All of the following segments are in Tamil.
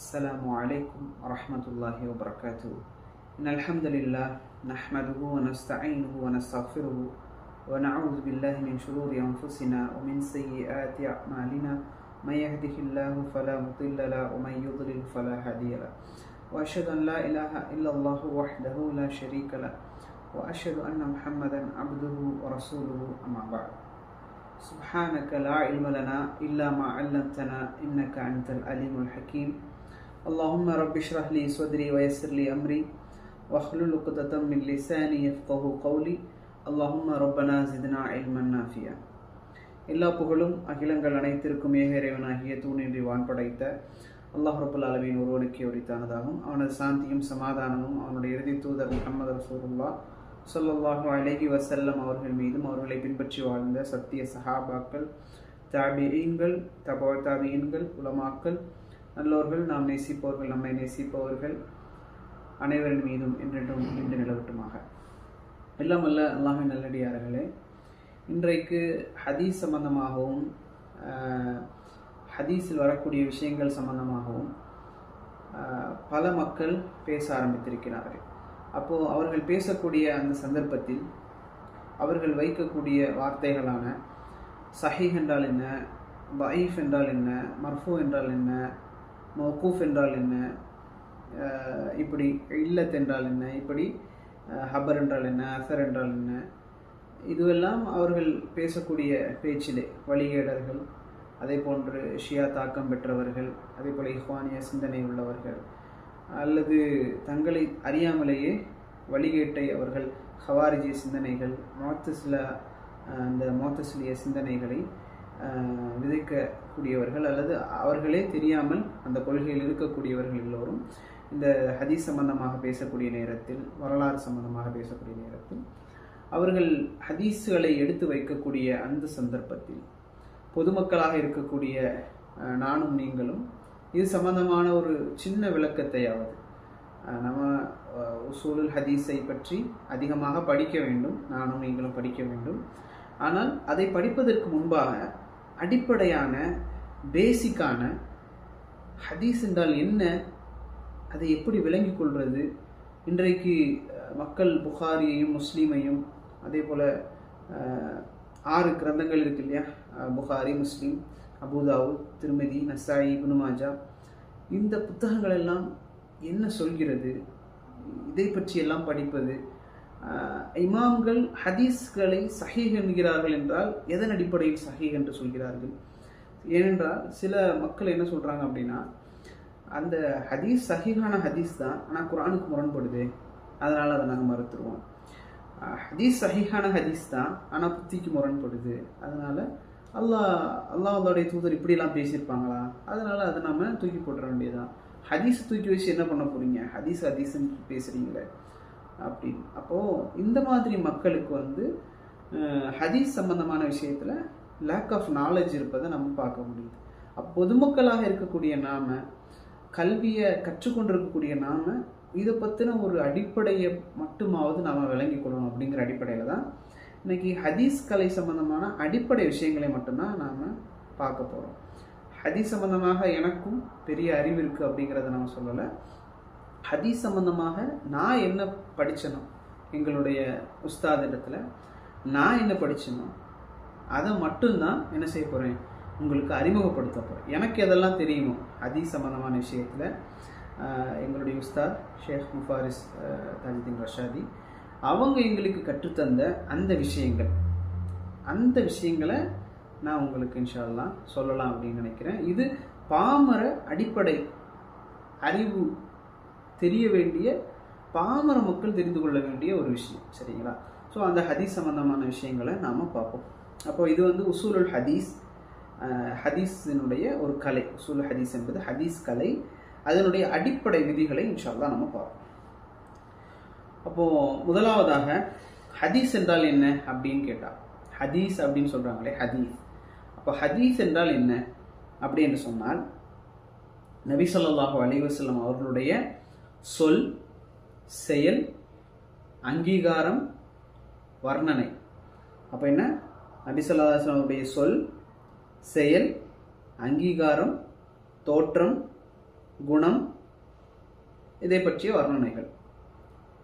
السلام عليكم ورحمة الله وبركاته. إن الحمد لله نحمده ونستعينه ونستغفره ونعوذ بالله من شرور أنفسنا ومن سيئات أعمالنا من يهده الله فلا مضل له ومن يضلل فلا هادي له وأشهد أن لا إله إلا الله وحده لا شريك له وأشهد أن محمدا عبده ورسوله أما بعد. سبحانك لا علم لنا إلا ما علمتنا إنك أنت العليم الحكيم. اللهم رب اشرح لي صدري ويسر لي أمري واحلل عقدة من لساني يفقهوا قولي. اللهم ربنا زدنا علما نافعا. எல்லா புகழும் அகிலங்கள் அனைத்திற்கும் ஏகரைவனாகிய தூணின்றி வான் படைத்த அல்லாஹ் ரப்பல் ஆலமீன் ஒருவனுக்கே உரித்தானதாகும். அவனது சாந்தியும் சமாதானமும் அவனுடைய இறுதி தூதர் முஹம்மது ரசூலுல்லாஹ் ஸல்லல்லாஹு அலைஹி வஸல்லம் அவர்கள் மீதும் அவர்களை பின்பற்றி வாழ்ந்த சத்திய சஹாபாக்கள், தாபிஈன்கள், தபா தாபிஈன்கள், உலமாக்கள், நல்லோர்கள், நாம் நேசிப்பவர்கள், நம்மை நேசிப்பவர்கள் அனைவரின் மீதும் என்றென்றும் நின்று நிலவட்டுமாக. எல்லாம் வல்ல அல்லாஹ்வின் நல்லடியார்களே, இன்றைக்கு ஹதீஸ் சம்பந்தமாகவும் ஹதீஸில் வரக்கூடிய விஷயங்கள் சம்பந்தமாகவும் பல மக்கள் பேச ஆரம்பித்திருக்கிறார்கள். அப்போது அவர்கள் பேசக்கூடிய அந்த சந்தர்ப்பத்தில் அவர்கள் வைக்கக்கூடிய வார்த்தைகளான சஹீஹ் என்றால் என்ன, பஈஃப் என்றால் என்ன, மர்ஃபூ என்றால் என்ன, மௌகூஃப் என்றால் என்ன, இப்படி இல்லத் என்றால் என்ன, இப்படி ஹபர் என்றால் என்ன, அசர் என்றால் என்ன, இதுவெல்லாம் அவர்கள் பேசக்கூடிய பேச்சிலே வழிகேடர்கள், அதே போன்று ஷியா தாக்கம் பெற்றவர்கள், அதே போல் இஹ்வானிய சிந்தனை உள்ளவர்கள், அல்லது தங்களை அறியாமலேயே வழிகேட்டை அவர்கள் ஹவாரிஜிய சிந்தனைகள், அந்த மோத்தசிலிய சிந்தனைகளை விதைக்கக்கூடியவர்கள், அல்லது அவர்களே தெரியாமல் அந்த கொள்கையில் இருக்கக்கூடியவர்கள் எல்லோரும் இந்த ஹதீஸ் சம்பந்தமாக பேசக்கூடிய நேரத்தில், வரலாறு சம்பந்தமாக பேசக்கூடிய நேரத்தில் அவர்கள் ஹதீஸுகளை எடுத்து வைக்கக்கூடிய அந்த சந்தர்ப்பத்தில் பொதுமக்களாக இருக்கக்கூடிய நானும் நீங்களும் இது சம்பந்தமான ஒரு சின்ன விளக்கத்தையாவது, நம்ம உசூலுல் ஹதீஸை பற்றி அதிகமாக படிக்க வேண்டும், நானும் நீங்களும் படிக்க வேண்டும். ஆனால் அதை படிப்பதற்கு முன்பாக அடிப்படையான பேசிக்கான ஹதீஸ் என்றால் என்ன, அதை எப்படி விளங்கிக் கொள்வது. இன்றைக்கு மக்கள் புகாரியையும் முஸ்லீமையும், அதே போல் 6 கிரந்தங்கள் இருக்கு இல்லையா, புகாரி, முஸ்லீம், அபூதாவுத், திருமிதி, நசாயி, இப்னு மாஜா, இந்த புத்தகங்கள் எல்லாம் என்ன சொல்கிறது, இதை பற்றி எல்லாம் படிப்பது. இமாம்கள் ஹதீஸ்களை சஹீஹ் என்கிறார்கள் என்றால் எதன் அடிப்படையில் சஹீஹ் என்று சொல்கிறார்கள்? ஏனென்றால் சில மக்கள் என்ன சொல்கிறாங்க அப்படின்னா, அந்த ஹதீஸ் சஹீஹான ஹதீஸ் தான், ஆனால் குர்ஆனுக்கு முரண்படுது, அதனால் அதை நாங்கள் மறுத்துருவோம். ஹதீஸ் சஹீஹான ஹதீஸ் தான், ஆனால் புத்திக்கு முரண்படுது, அதனால் அல்லாஹ்வுடைய தூதர் இப்படிலாம் பேசியிருப்பாங்களா, அதனால் அதை நம்ம தூக்கி போட்டுற வேண்டியதுதான். ஹதீஸ் தூக்கி வச்சு என்ன பண்ண போகிறீங்க, ஹதீஸ்ன்னு பேசுகிறீங்களே அப்படின்னு. அப்போது இந்த மாதிரி மக்களுக்கு ஹதீஸ் சம்பந்தமான விஷயத்தில் லேக் ஆஃப் நாலேஜ் இருப்பதை நம்ம பார்க்க முடியுது. பொதுமக்களாக இருக்கக்கூடிய நாம், கல்வியை கற்றுக்கொண்டிருக்கக்கூடிய நாம், இதை பற்றின ஒரு அடிப்படையை மட்டுமாவது நாம் விளங்கி கொள்ளணும் அப்படிங்கிற அடிப்படையில் தான் இன்றைக்கி ஹதீஸ் கலை சம்பந்தமான அடிப்படை விஷயங்களை மட்டும்தான் நாம் பார்க்க போகிறோம். ஹதீஸ் சம்பந்தமாக எனக்கும் பெரிய அறிவு இருக்குது அப்படிங்கிறத நான் சொல்லலை. ஹதீஸ் சம்பந்தமாக நான் என்ன படித்தனோ, எங்களுடைய உஸ்தாத் இடத்துல நான் என்ன படித்தனோ அதை மட்டும்தான் என்ன செய்ய போகிறேன், உங்களுக்கு அறிமுகப்படுத்த போகிறேன். எனக்கு எதெல்லாம் தெரியுமோ ஹதீஸ் சம்பந்தமான விஷயத்தில் எங்களுடைய உஸ்தாத் ஷேக் முஃபாரிஸ் தாஜுதீன் ரஷாதி அவங்க எங்களுக்கு கற்றுத்தந்த அந்த விஷயங்களை நான் உங்களுக்கு இன்ஷா அல்லாஹ் சொல்லலாம் அப்படின்னு நினைக்கிறேன். இது பாமர அடிப்படை அறிவு தெரிய வேண்டிய, பாமர மக்கள் தெரிந்து கொள்ள வேண்டிய ஒரு விஷயம், சரிங்களா? ஸோ அந்த ஹதீஸ் சம்பந்தமான விஷயங்களை நாம் பார்ப்போம். அப்போ இது உசூலுல் ஹதீஸ், ஹதீஸினுடைய ஒரு கலை. உசூலுல் ஹதீஸ் என்பது ஹதீஸ் கலை, அதனுடைய அடிப்படை விதிகளை இன்ஷா அல்லாஹ் நம்ம பார்ப்போம். அப்போது முதலாவதாக ஹதீஸ் என்றால் என்ன அப்படின்னு கேட்டால், ஹதீஸ் அப்படின்னு சொல்கிறாங்களே, ஹதீஸ். அப்போ ஹதீஸ் என்றால் என்ன அப்படி என்று சொன்னால், நபி ஸல்லல்லாஹு அலைஹி வஸல்லம் அவர்களுடைய சொல், செயல், அங்கீகாரம், வர்ணனை. அப்போ என்ன, நபி ஸல்லல்லாஹு அலைஹி வஸல்லம் சொல், செயல், அங்கீகாரம், தோற்றம், குணம், இதை பற்றிய வர்ணனைகள்,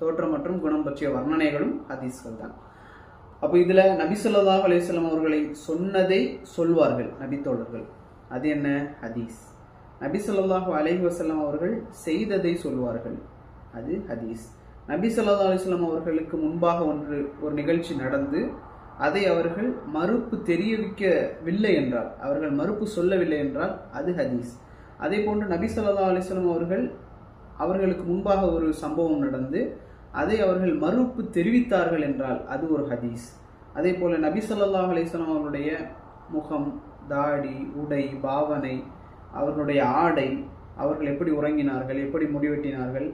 தோற்றம் மற்றும் குணம் பற்றிய வர்ணனைகளும் ஹதீஸ்கள் தான். அப்போ இதில் நபி ஸல்லல்லாஹு அலைஹி வஸல்லம் அவர்களை சொன்னதை சொல்வார்கள் நபித்தோழர்கள், அது என்ன? ஹதீஸ். நபி ஸல்லல்லாஹு அலைஹி வஸல்லம் அவர்கள் செய்ததை சொல்வார்கள், அது ஹதீஸ். நபி ஸல்லல்லாஹு அலைஹி வஸல்லம் அவர்களுக்கு முன்பாக ஒரு நிகழ்ச்சி நடந்து அதை அவர்கள் மறுப்பு தெரிவிக்கவில்லை என்றால், அவர்கள் மறுப்பு சொல்லவில்லை என்றால் அது ஹதீஸ். அதே போன்று நபி ஸல்லல்லாஹு அலைஹி வஸல்லம் அவர்களுக்கு முன்பாக ஒரு சம்பவம் நடந்து அதை அவர்கள் மறுப்பு தெரிவித்தார்கள் என்றால் அது ஒரு ஹதீஸ். அதே போல நபி ஸல்லல்லாஹு அலைஹி வஸல்லம் அவருடைய முகம், தாடி, உடை, பாவனை, அவர்களுடைய ஆடை, அவர்கள் எப்படி உறங்கினார்கள், எப்படி முடிவெட்டினார்கள்,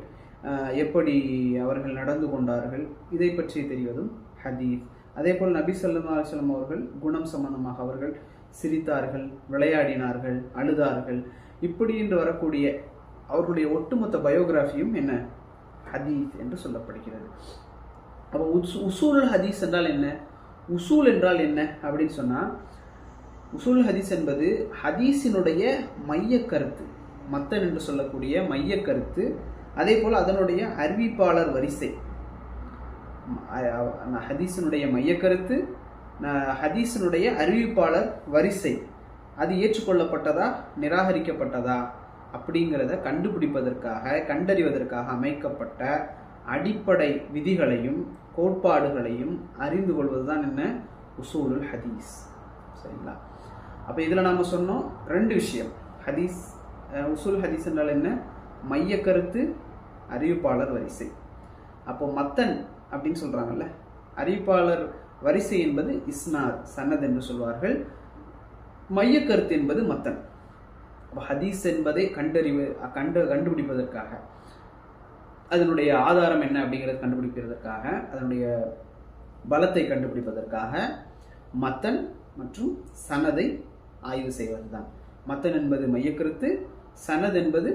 எப்படி அவர்கள் நடந்து கொண்டார்கள், இதை பற்றி தெரிவதும் ஹதீஸ். அதே போல் நபி ஸல்லல்லாஹு அலைஹி வஸல்லம் அவர்கள் குணம் சம்பந்தமாக அவர்கள் சிரித்தார்கள், விளையாடினார்கள், அழுதார்கள், இப்படி என்று வரக்கூடிய அவர்களுடைய ஒட்டுமொத்த பயோகிராஃபியும் என்ன? ஹதீஸ் என்று சொல்லப்படுகிறது. அப்போ உசூல் ஹதீஸ் என்றால் என்ன? உசூல் என்றால் என்ன அப்படின்னு சொன்னால், உசூல் ஹதீஸ் என்பது ஹதீஸினுடைய மைய கருத்து, மத்தன் என்று சொல்லக்கூடிய மைய கருத்து, அதே போல் அதனுடைய அறிவிப்பாளர் வரிசை. ஹதீஸினுடைய மைய கருத்து, ஹதீஸினுடைய அறிவிப்பாளர் வரிசை, அது ஏற்றுக்கொள்ளப்பட்டதா நிராகரிக்கப்பட்டதா அப்படிங்கிறத கண்டறிவதற்காக அமைக்கப்பட்ட அடிப்படை விதிகளையும் கோட்பாடுகளையும் அறிந்து கொள்வதுதான் என்ன? உசூலுல் ஹதீஸ். சரிங்களா? அப்போ இதில் நாம் சொன்னோம் ரெண்டு விஷயம். ஹதீஸ், உசூல் ஹதீஸ் என்றால் என்ன? மைய கருத்து, அறிவிப்பாளர் வரிசை. அப்போ மத்தன் அப்படின்னு சொல்றாங்கல்ல, அறிவிப்பாளர் வரிசை என்பது இஸ்னாத், சனத் என்று சொல்வார்கள். மைய கருத்து என்பது மத்தன். அப்போ ஹதீஸ் என்பதை கண்டுபிடிப்பதற்காக, அதனுடைய ஆதாரம் என்ன அப்படிங்கிறத கண்டுபிடிப்பதற்காக, அதனுடைய பலத்தை கண்டுபிடிப்பதற்காக மத்தன் மற்றும் சனதை ஆய்வு செய்வதுதான். மத்தன் என்பது மையக்கருத்து, சனத் என்பது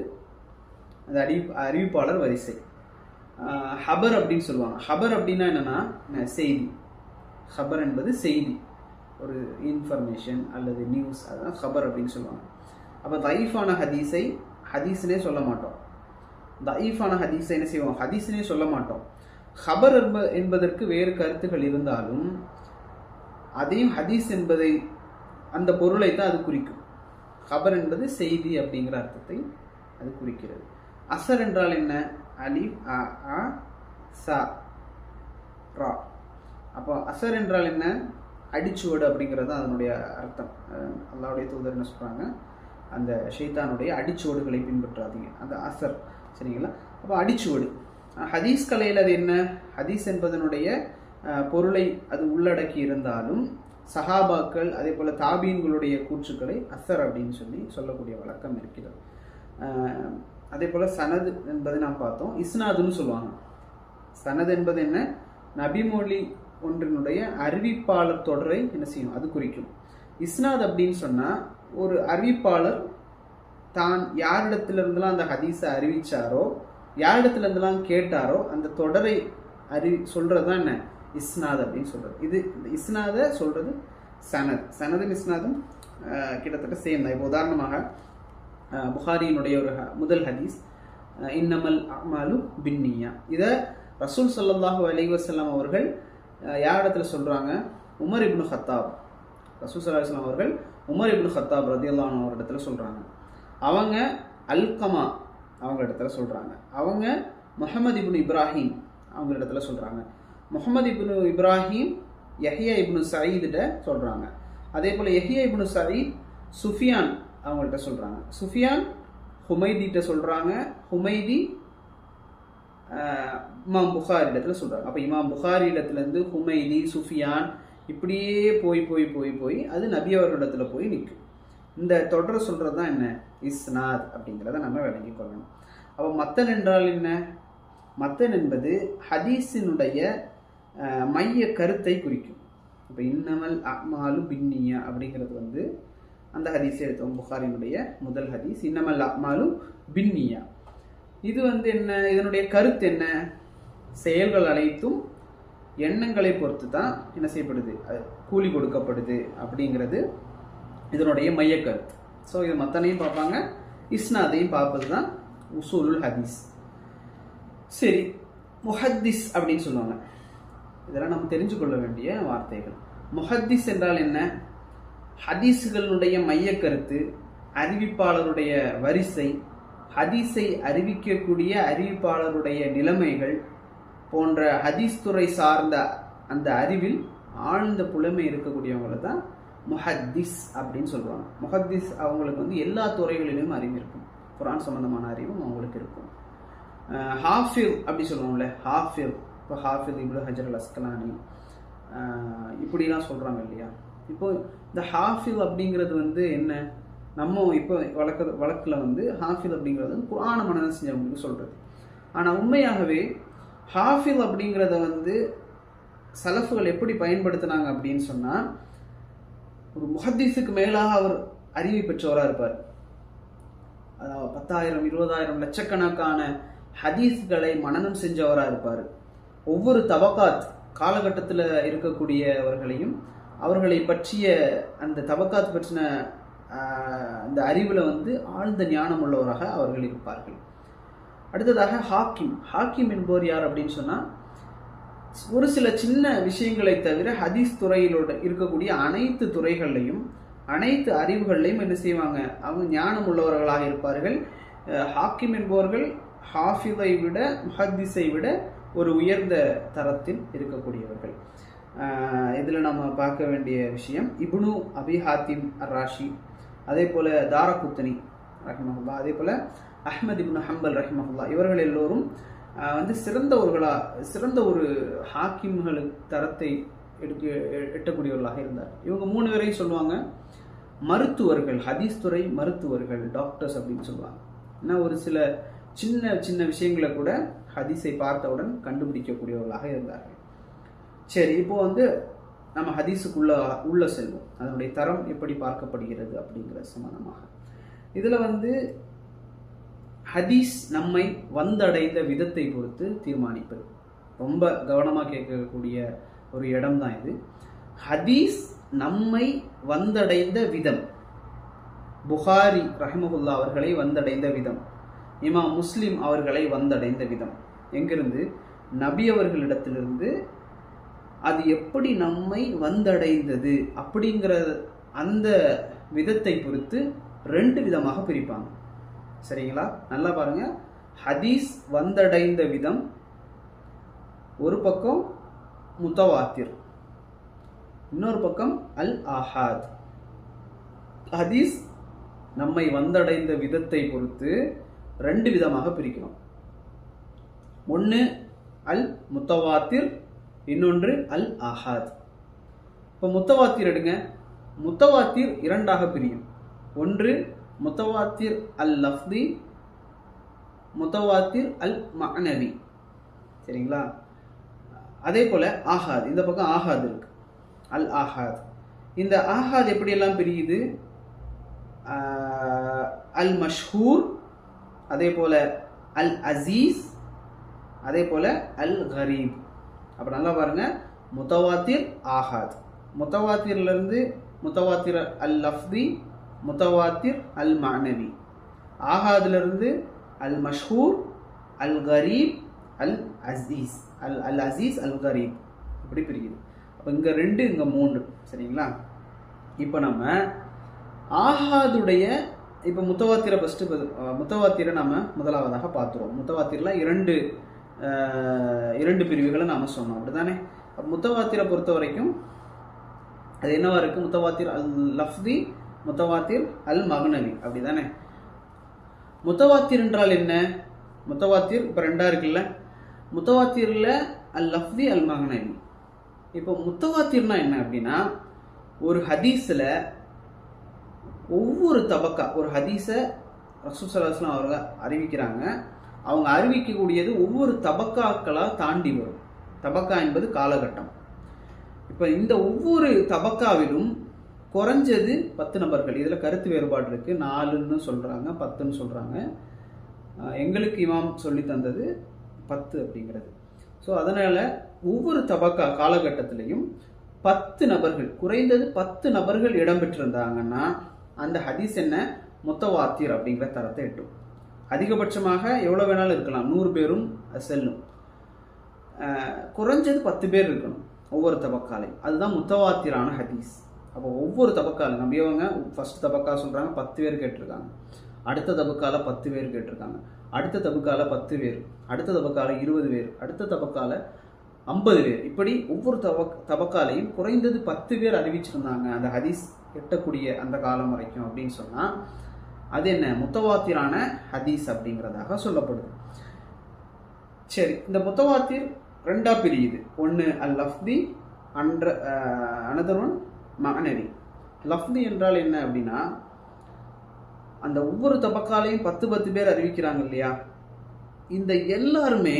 அந்த அறிவிப்பாளர் வரிசை. ஹபர் அப்படின்னு சொல்லுவாங்க. ஹபர் அப்படின்னா என்னன்னா செய்தி. ஹபர் என்பது செய்தி, ஒரு இன்ஃபர்மேஷன் அல்லது நியூஸ், அதுதான் ஹபர் அப்படின்னு சொல்லுவாங்க. அப்போ தயீஃபான ஹதீஸை ஹதீஸ்னே சொல்ல மாட்டோம். தயீஃபான ஹதீஸை என்ன செய்வோம்? ஹதீஸ்னே சொல்ல மாட்டோம். ஹபர் என்பதற்கு வேறு கருத்துக்கள் இருந்தாலும் அதையும் ஹதீஸ் என்பதை, அந்த பொருளை தான் அது குறிக்கும். ஹபர் என்பது செய்தி அப்படிங்கிற அர்த்தத்தை அது குறிக்கிறது. அசர் என்றால் என்ன? அலிஃப், அ, ச, ரா. அப்போ அசர் என்றால் என்ன? அடிச்சுவடு அப்படிங்கிறது தான் அதனுடைய அர்த்தம். அல்லாஹ்வுடைய தூதர் என்ன சொல்கிறாங்க? அந்த ஷைத்தானுடைய அடிச்சுவடுகளை பின்பற்றாதீங்க, அந்த அசர். சரிங்களா? அப்போ அடிச்சுவடு. ஹதீஸ் கலையில் அது என்ன? ஹதீஸ் என்பதனுடைய பொருளை அது உள்ளடக்கி இருந்தாலும் சஹாபாக்கள் அதே போல் தாபீன்களுடைய கூற்றுக்களை அசர் அப்படின்னு சொல்லக்கூடிய வழக்கம் இருக்கிறது. அதே போல் சனது என்பதை நாம் பார்த்தோம். இஸ்னாதுன்னு சொல்லுவாங்க. சனது என்பது என்ன? நபிமொழி ஒன்றினுடைய அறிவிப்பாளர் தொடரை என்ன செய்யும்? அது குறிக்கும். இஸ்னாத் அப்படின்னு சொன்னால் ஒரு அறிவிப்பாளர் தான் யாரிடத்திலிருந்தெல்லாம் அந்த ஹதீஸை அறிவிச்சாரோ, யாரிடத்திலிருந்தெல்லாம் கேட்டாரோ அந்த தொடரை சொல்கிறது தான் என்ன? இஸ்னாத் அப்படின்னு சொல்கிறது. இது இஸ்னாதை சொல்கிறது சனத். சனதும் இஸ்னாதும் கிட்டத்தட்ட சேம் தான். இப்போ உதாரணமாக புகாரியினுடைய ஒரு முதல் ஹதீஸ், இன்னமல் அமாலு பின்னியா, இதை ரசூல் ஸல்லல்லாஹு அலைஹி வஸல்லம் அவர்கள் யாரிடத்துல சொல்கிறாங்க? Umar ibn Khattab. ரசூல் ஸல்லல்லாஹு அலைஹி வஸல்லம் அவர்கள் உமர் இப்னு ஹத்தாப் ரதியல்லாஹு அன்ஹு அவரிடத்துல சொல்கிறாங்க. அவங்க அல்கமா அவங்க இடத்துல சொல்கிறாங்க. அவங்க முஹம்மது இப்னு இப்ராஹிம் அவங்க இடத்துல சொல்கிறாங்க. முஹம்மது இப்னு இப்ராஹிம் யஹ்யா இப்னு சயீதிட்ட சொல்கிறாங்க. அதே போல் யஹ்யா இப்னு சயீத் சுஃபியான் அவங்கள்ட்ட சொல்கிறாங்க. சுஃபியான் ஹுமைதிட்ட சொல்கிறாங்க. ஹுமைதி இமாம் புகாரி இடத்துல சொல்கிறாங்க. அப்போ இமாம் புகாரி இடத்துலேருந்து ஹுமைதி, சுஃபியான், இப்படியே போய் போய் போய் போய் அது நபி அவர்களிடத்துல போய் நிற்கும். இந்த தொடரை சொல்கிறது தான் என்ன? இஸ்னாத் அப்படிங்கிறத நம்ம விளங்கி கொள்ளணும். அப்போ மத்தன் என்றால் என்ன? மத்தன் என்பது ஹதீஸினுடைய மைய கருத்தை குறிக்கும். இப்போ இன்னமல் அமாலு பின்னியா அப்படிங்கிறது அந்த ஹதீஸை எடுத்தோம். புகாரினுடைய முதல் ஹதீஸ் இன்னமல் அமாலு பின்னியா. இது என்ன? இதனுடைய கருத்து என்ன? செயல்கள் அனைத்தும் எண்ணங்களை பொறுத்து தான் என்ன செய்யப்படுது? கூலி கொடுக்கப்படுது அப்படிங்கிறது இதனுடைய மைய கருத்து. ஸோ இது மத்தனையும் பார்ப்பாங்க, இஸ்னாதையும் பார்ப்பது தான் உசூலுல் ஹதீஸ். சரி, முஹத்திஸ் அப்படின்னு சொல்லுவாங்க. இதெல்லாம் நம்ம தெரிஞ்சு கொள்ள வேண்டிய வார்த்தைகள். முஹத்திஸ் என்றால் என்ன? ஹதீஸுகளுடைய மைய கருத்து, அறிவிப்பாளருடைய வரிசை, ஹதீஸை அறிவிக்கக்கூடிய அறிவிப்பாளருடைய நிலைமைகள் போன்ற ஹதீஸ் துறை சார்ந்த அந்த அறிவில் ஆழ்ந்த புலமை இருக்கக்கூடியவங்களை தான் முஹத்திஸ் அப்படின்னு சொல்லுவாங்க. முஹத்திஸ் அவங்களுக்கு வந்து எல்லா துறைகளிலும் அறிவு இருக்கும். குர்ஆன் சம்பந்தமான அறிவும் அவங்களுக்கு இருக்கும். ஹாஃபில் அப்படி சொல்லுவாங்கல்ல, ஹாஃபில். இப்போ ஹாஃபில் இப்னு ஹஜர் அல் அஸ்கலானி இப்படிலாம் சொல்கிறாங்க இல்லையா. இப்போ இந்த ஹாஃபில் அப்படிங்கிறது வந்து என்ன? நம்ம இப்போ வழக்கில் வந்து ஹாஃபில் அப்படிங்கிறது வந்து குர்ஆனை மனனம் செஞ்சவங்களுக்கு சொல்கிறது. ஆனால் உண்மையாகவே ஹாஃபில் அப்படிங்கிறத வந்து சலஃபுகள் எப்படி பயன்படுத்தினாங்க அப்படின்னு சொன்னால், ஒரு முஹத்திஸுக்கு மேலாக அவர் அறிவை பெற்றவராக இருப்பார். அதாவது 10,000 20,000 லட்சக்கணக்கான ஹதீஸ்களை மனனம் செஞ்சவராக இருப்பார். ஒவ்வொரு தபக்காத் காலகட்டத்தில் இருக்கக்கூடியவர்களையும் அவர்களை பற்றிய அந்த தபக்காத் பற்றின அந்த அறிவில் வந்து ஆழ்ந்த ஞானம் உள்ளவராக அவர்கள் இருப்பார்கள். அடுத்ததாக ஹாக்கிம். ஹாக்கிம் என்பவர் யார் அப்படின்னு சொன்னால், ஒரு சில சின்ன விஷயங்களை தவிர ஹதீஸ் துறையிலோட இருக்கக்கூடிய அனைத்து துறைகள்லையும் அனைத்து அறிவுகள்லையும் என்ன செய்வாங்க? அவங்க ஞானம் உள்ளவர்களாக இருப்பார்கள். ஹாக்கிம் என்பவர்கள் ஹாஃபிதை விட முஹத்திஸை விட ஒரு உயர்ந்த தரத்தில் இருக்கக்கூடியவர்கள். இதில் நம்ம பார்க்க வேண்டிய விஷயம் இப்னு அபி ஹாத்திம் அர்-ராஷி, அதே போல் தாரகுத்தனி ரஹ்மஹுல்லா, அதே போல் அஹ்மத் இப்னு ஹம்பல் ரஹ்மஹுல்லா, இவர்கள் எல்லோரும் வந்து சிறந்த ஒரு ஹாக்கிம்களுக்கு தரத்தை எட்டக்கூடியவர்களாக இருந்தார். இவங்க 3 பேரையும் சொல்லுவாங்க மருத்துவர்கள், ஹதீஸ் துறை மருத்துவர்கள், டாக்டர்ஸ் அப்படின்னு சொல்லுவாங்க. ஏன்னா ஒரு சில சின்ன சின்ன விஷயங்களை கூட ஹதீஸை பார்த்தவுடன் கண்டுபிடிக்கக்கூடியவர்களாக இருந்தார்கள். சரி, இப்போ வந்து நம்ம ஹதீஸுக்குள்ள செல்வோம். அதனுடைய தரம் எப்படி பார்க்கப்படுகிறது அப்படிங்கிற சம்பந்தமாக. இதில் வந்து ஹதீஸ் நம்மை வந்தடைந்த விதத்தை பொறுத்து தீர்மானிப்பது. ரொம்ப கவனமாக கேட்கக்கூடிய ஒரு இடம் தான் இது. ஹதீஸ் நம்மை வந்தடைந்த விதம், புகாரி ரஹ்மஹுல்லா அவர்களை வந்தடைந்த விதம், இமாம் முஸ்லிம் அவர்களை வந்தடைந்த விதம் எங்கிருந்து? நபி அவர்களிடத்திலிருந்து அது எப்படி நம்மை வந்தடைந்தது அப்படிங்கிற அந்த விதத்தை பொறுத்து 2 விதமாக பிரிப்பாங்க. சரிங்களா? நல்லா பாருங்க. ஹதீஸ் வந்தடைந்த விதம் ஒரு பக்கம் முத்தவாத்திர், இன்னொரு பக்கம் அல் ஆஹாத். ஹதீஸ் நம்மை வந்தடைந்த விதத்தை பொறுத்து 2 விதமாக பிரிக்கிறோம். ஒன்று அல் முத்தவாத்திர், இன்னொன்று அல் ஆஹாத். இப்போ முத்தவாத்திர் எடுங்க. முத்தவாத்திர் 2ஆக பிரியும். ஒன்று முத்தவாத்திர் அல் லஃப்தி, முத்தவாத்திர் அல் மஅனவி. சரிங்களா? அதே போல ஆஹாத், இந்த பக்கம் ஆஹாத் இருக்கு, அல் ஆஹாத். இந்த ஆஹாத் எப்படியெல்லாம் பிரியுது? அல் மஷ்ஹூர், அதே போல அல் அசீஸ், அதே போல அல் கரீப். அப்ப நல்லா பாருங்க, முத்தவாத்திர் ஆஹாத். முத்தவாத்திரிலிருந்து முத்தவாத்திர் அல் லஃப்தி, முத்தவாத்திர் அல் மஅனவி. ஆஹாதிலிருந்து அல் மஷ்ஹூர், அல் கரீப், அல் அசீஸ், அல் அசீஸ், அல் கரீப். இப்படி பிரிக்குது. அப்போ இங்கே 2, இங்கே 3. சரிங்களா? இப்போ நம்ம ஆஹாதுடைய இப்போ முத்தவாத்திரை முத்தவாத்திரை நம்ம முதலாவதாக பார்த்துருவோம். முத்தவாத்திரில் இரண்டு பிரிவுகளை நாம் சொன்னோம், அப்படிதானே? அப்போ முத்தவாத்திரை பொறுத்த வரைக்கும் அது என்னவா இருக்கு? முத்தவாத்திர் அல் லஃப்தி, முத்தவாத்திர் அல் மக்னவி, அப்படிதானே? முத்தவாத்திர் என்றால் என்ன? முத்தவாத்திர் இப்போ 2 இருக்குல்ல. முத்தவாத்திரில் அல் லஃப்தி, அல் மக்னவி. இப்போ முத்தவாத்திர்னா என்ன அப்படின்னா, ஒரு ஹதீஸில் ஒவ்வொரு தபக்கா, ஒரு ஹதீஸை ரசூல் ஸல்லல்லாஹு அலைஹி வஸல்லம் அவர்கள் அறிவிக்கிறாங்க. அவங்க அறிவிக்கக்கூடியது ஒவ்வொரு தபக்காக்களாக தாண்டி வரும். தபக்கா என்பது காலகட்டம். இப்போ இந்த ஒவ்வொரு தபக்காவிலும் குறைஞ்சது 10 நபர்கள். இதில் கருத்து வேறுபாடு இருக்கு. 4ன்னு சொல்றாங்க, 10ன்னு சொல்றாங்க. எங்களுக்கு இமாம் சொல்லி தந்தது 10 அப்படிங்கிறது. ஸோ அதனால ஒவ்வொரு தபக்கா காலகட்டத்திலையும் 10 நபர்கள், குறைந்தது 10 நபர்கள் இடம்பெற்றிருந்தாங்கன்னா அந்த ஹதீஸ் என்ன? முத்தவாத்திர் அப்படிங்கிற தரத்தை எட்டும். அதிகபட்சமாக எவ்வளோ வேணாலும் இருக்கலாம், 100 பேரும் செல்லும். குறைஞ்சது 10 பேர் இருக்கணும் ஒவ்வொரு தபக்காலையும். அதுதான் முத்தவாத்திரான ஹதீஸ். அப்போ ஒவ்வொரு தபக்காலையும் நம்பியவங்க ஃபர்ஸ்ட் தபக்கா சொல்கிறாங்க 10 பேர் கேட்டிருக்காங்க, அடுத்த தபக்கால 10 பேர் கேட்டிருக்காங்க, அடுத்த தபக்கால 10 பேர், அடுத்த தபக்கால 20 பேர், அடுத்த தபக்கால 50 பேர். இப்படி ஒவ்வொரு தபக்காலையும் குறைந்தது 10 பேர் அறிவிச்சிருந்தாங்க அந்த ஹதீஸ் எட்டக்கூடிய அந்த காலம் வரைக்கும் அப்படின்னு சொன்னால் அது என்ன முத்தவாத்திரான ஹதீஸ் அப்படிங்கிறதாக சொல்லப்படுது. சரி, இந்த முத்தவாத்திர் ரெண்டா பிரியுது. ஒன்று அல் லஃப்தி, அனதர் ஒன் மஅனவி. லஃப்தி என்றால் என்ன அப்படின்னா, அந்த ஒவ்வொரு தபக்காலையும் 10 பேர் அறிவிக்கிறாங்க இல்லையா, இந்த எல்லாருமே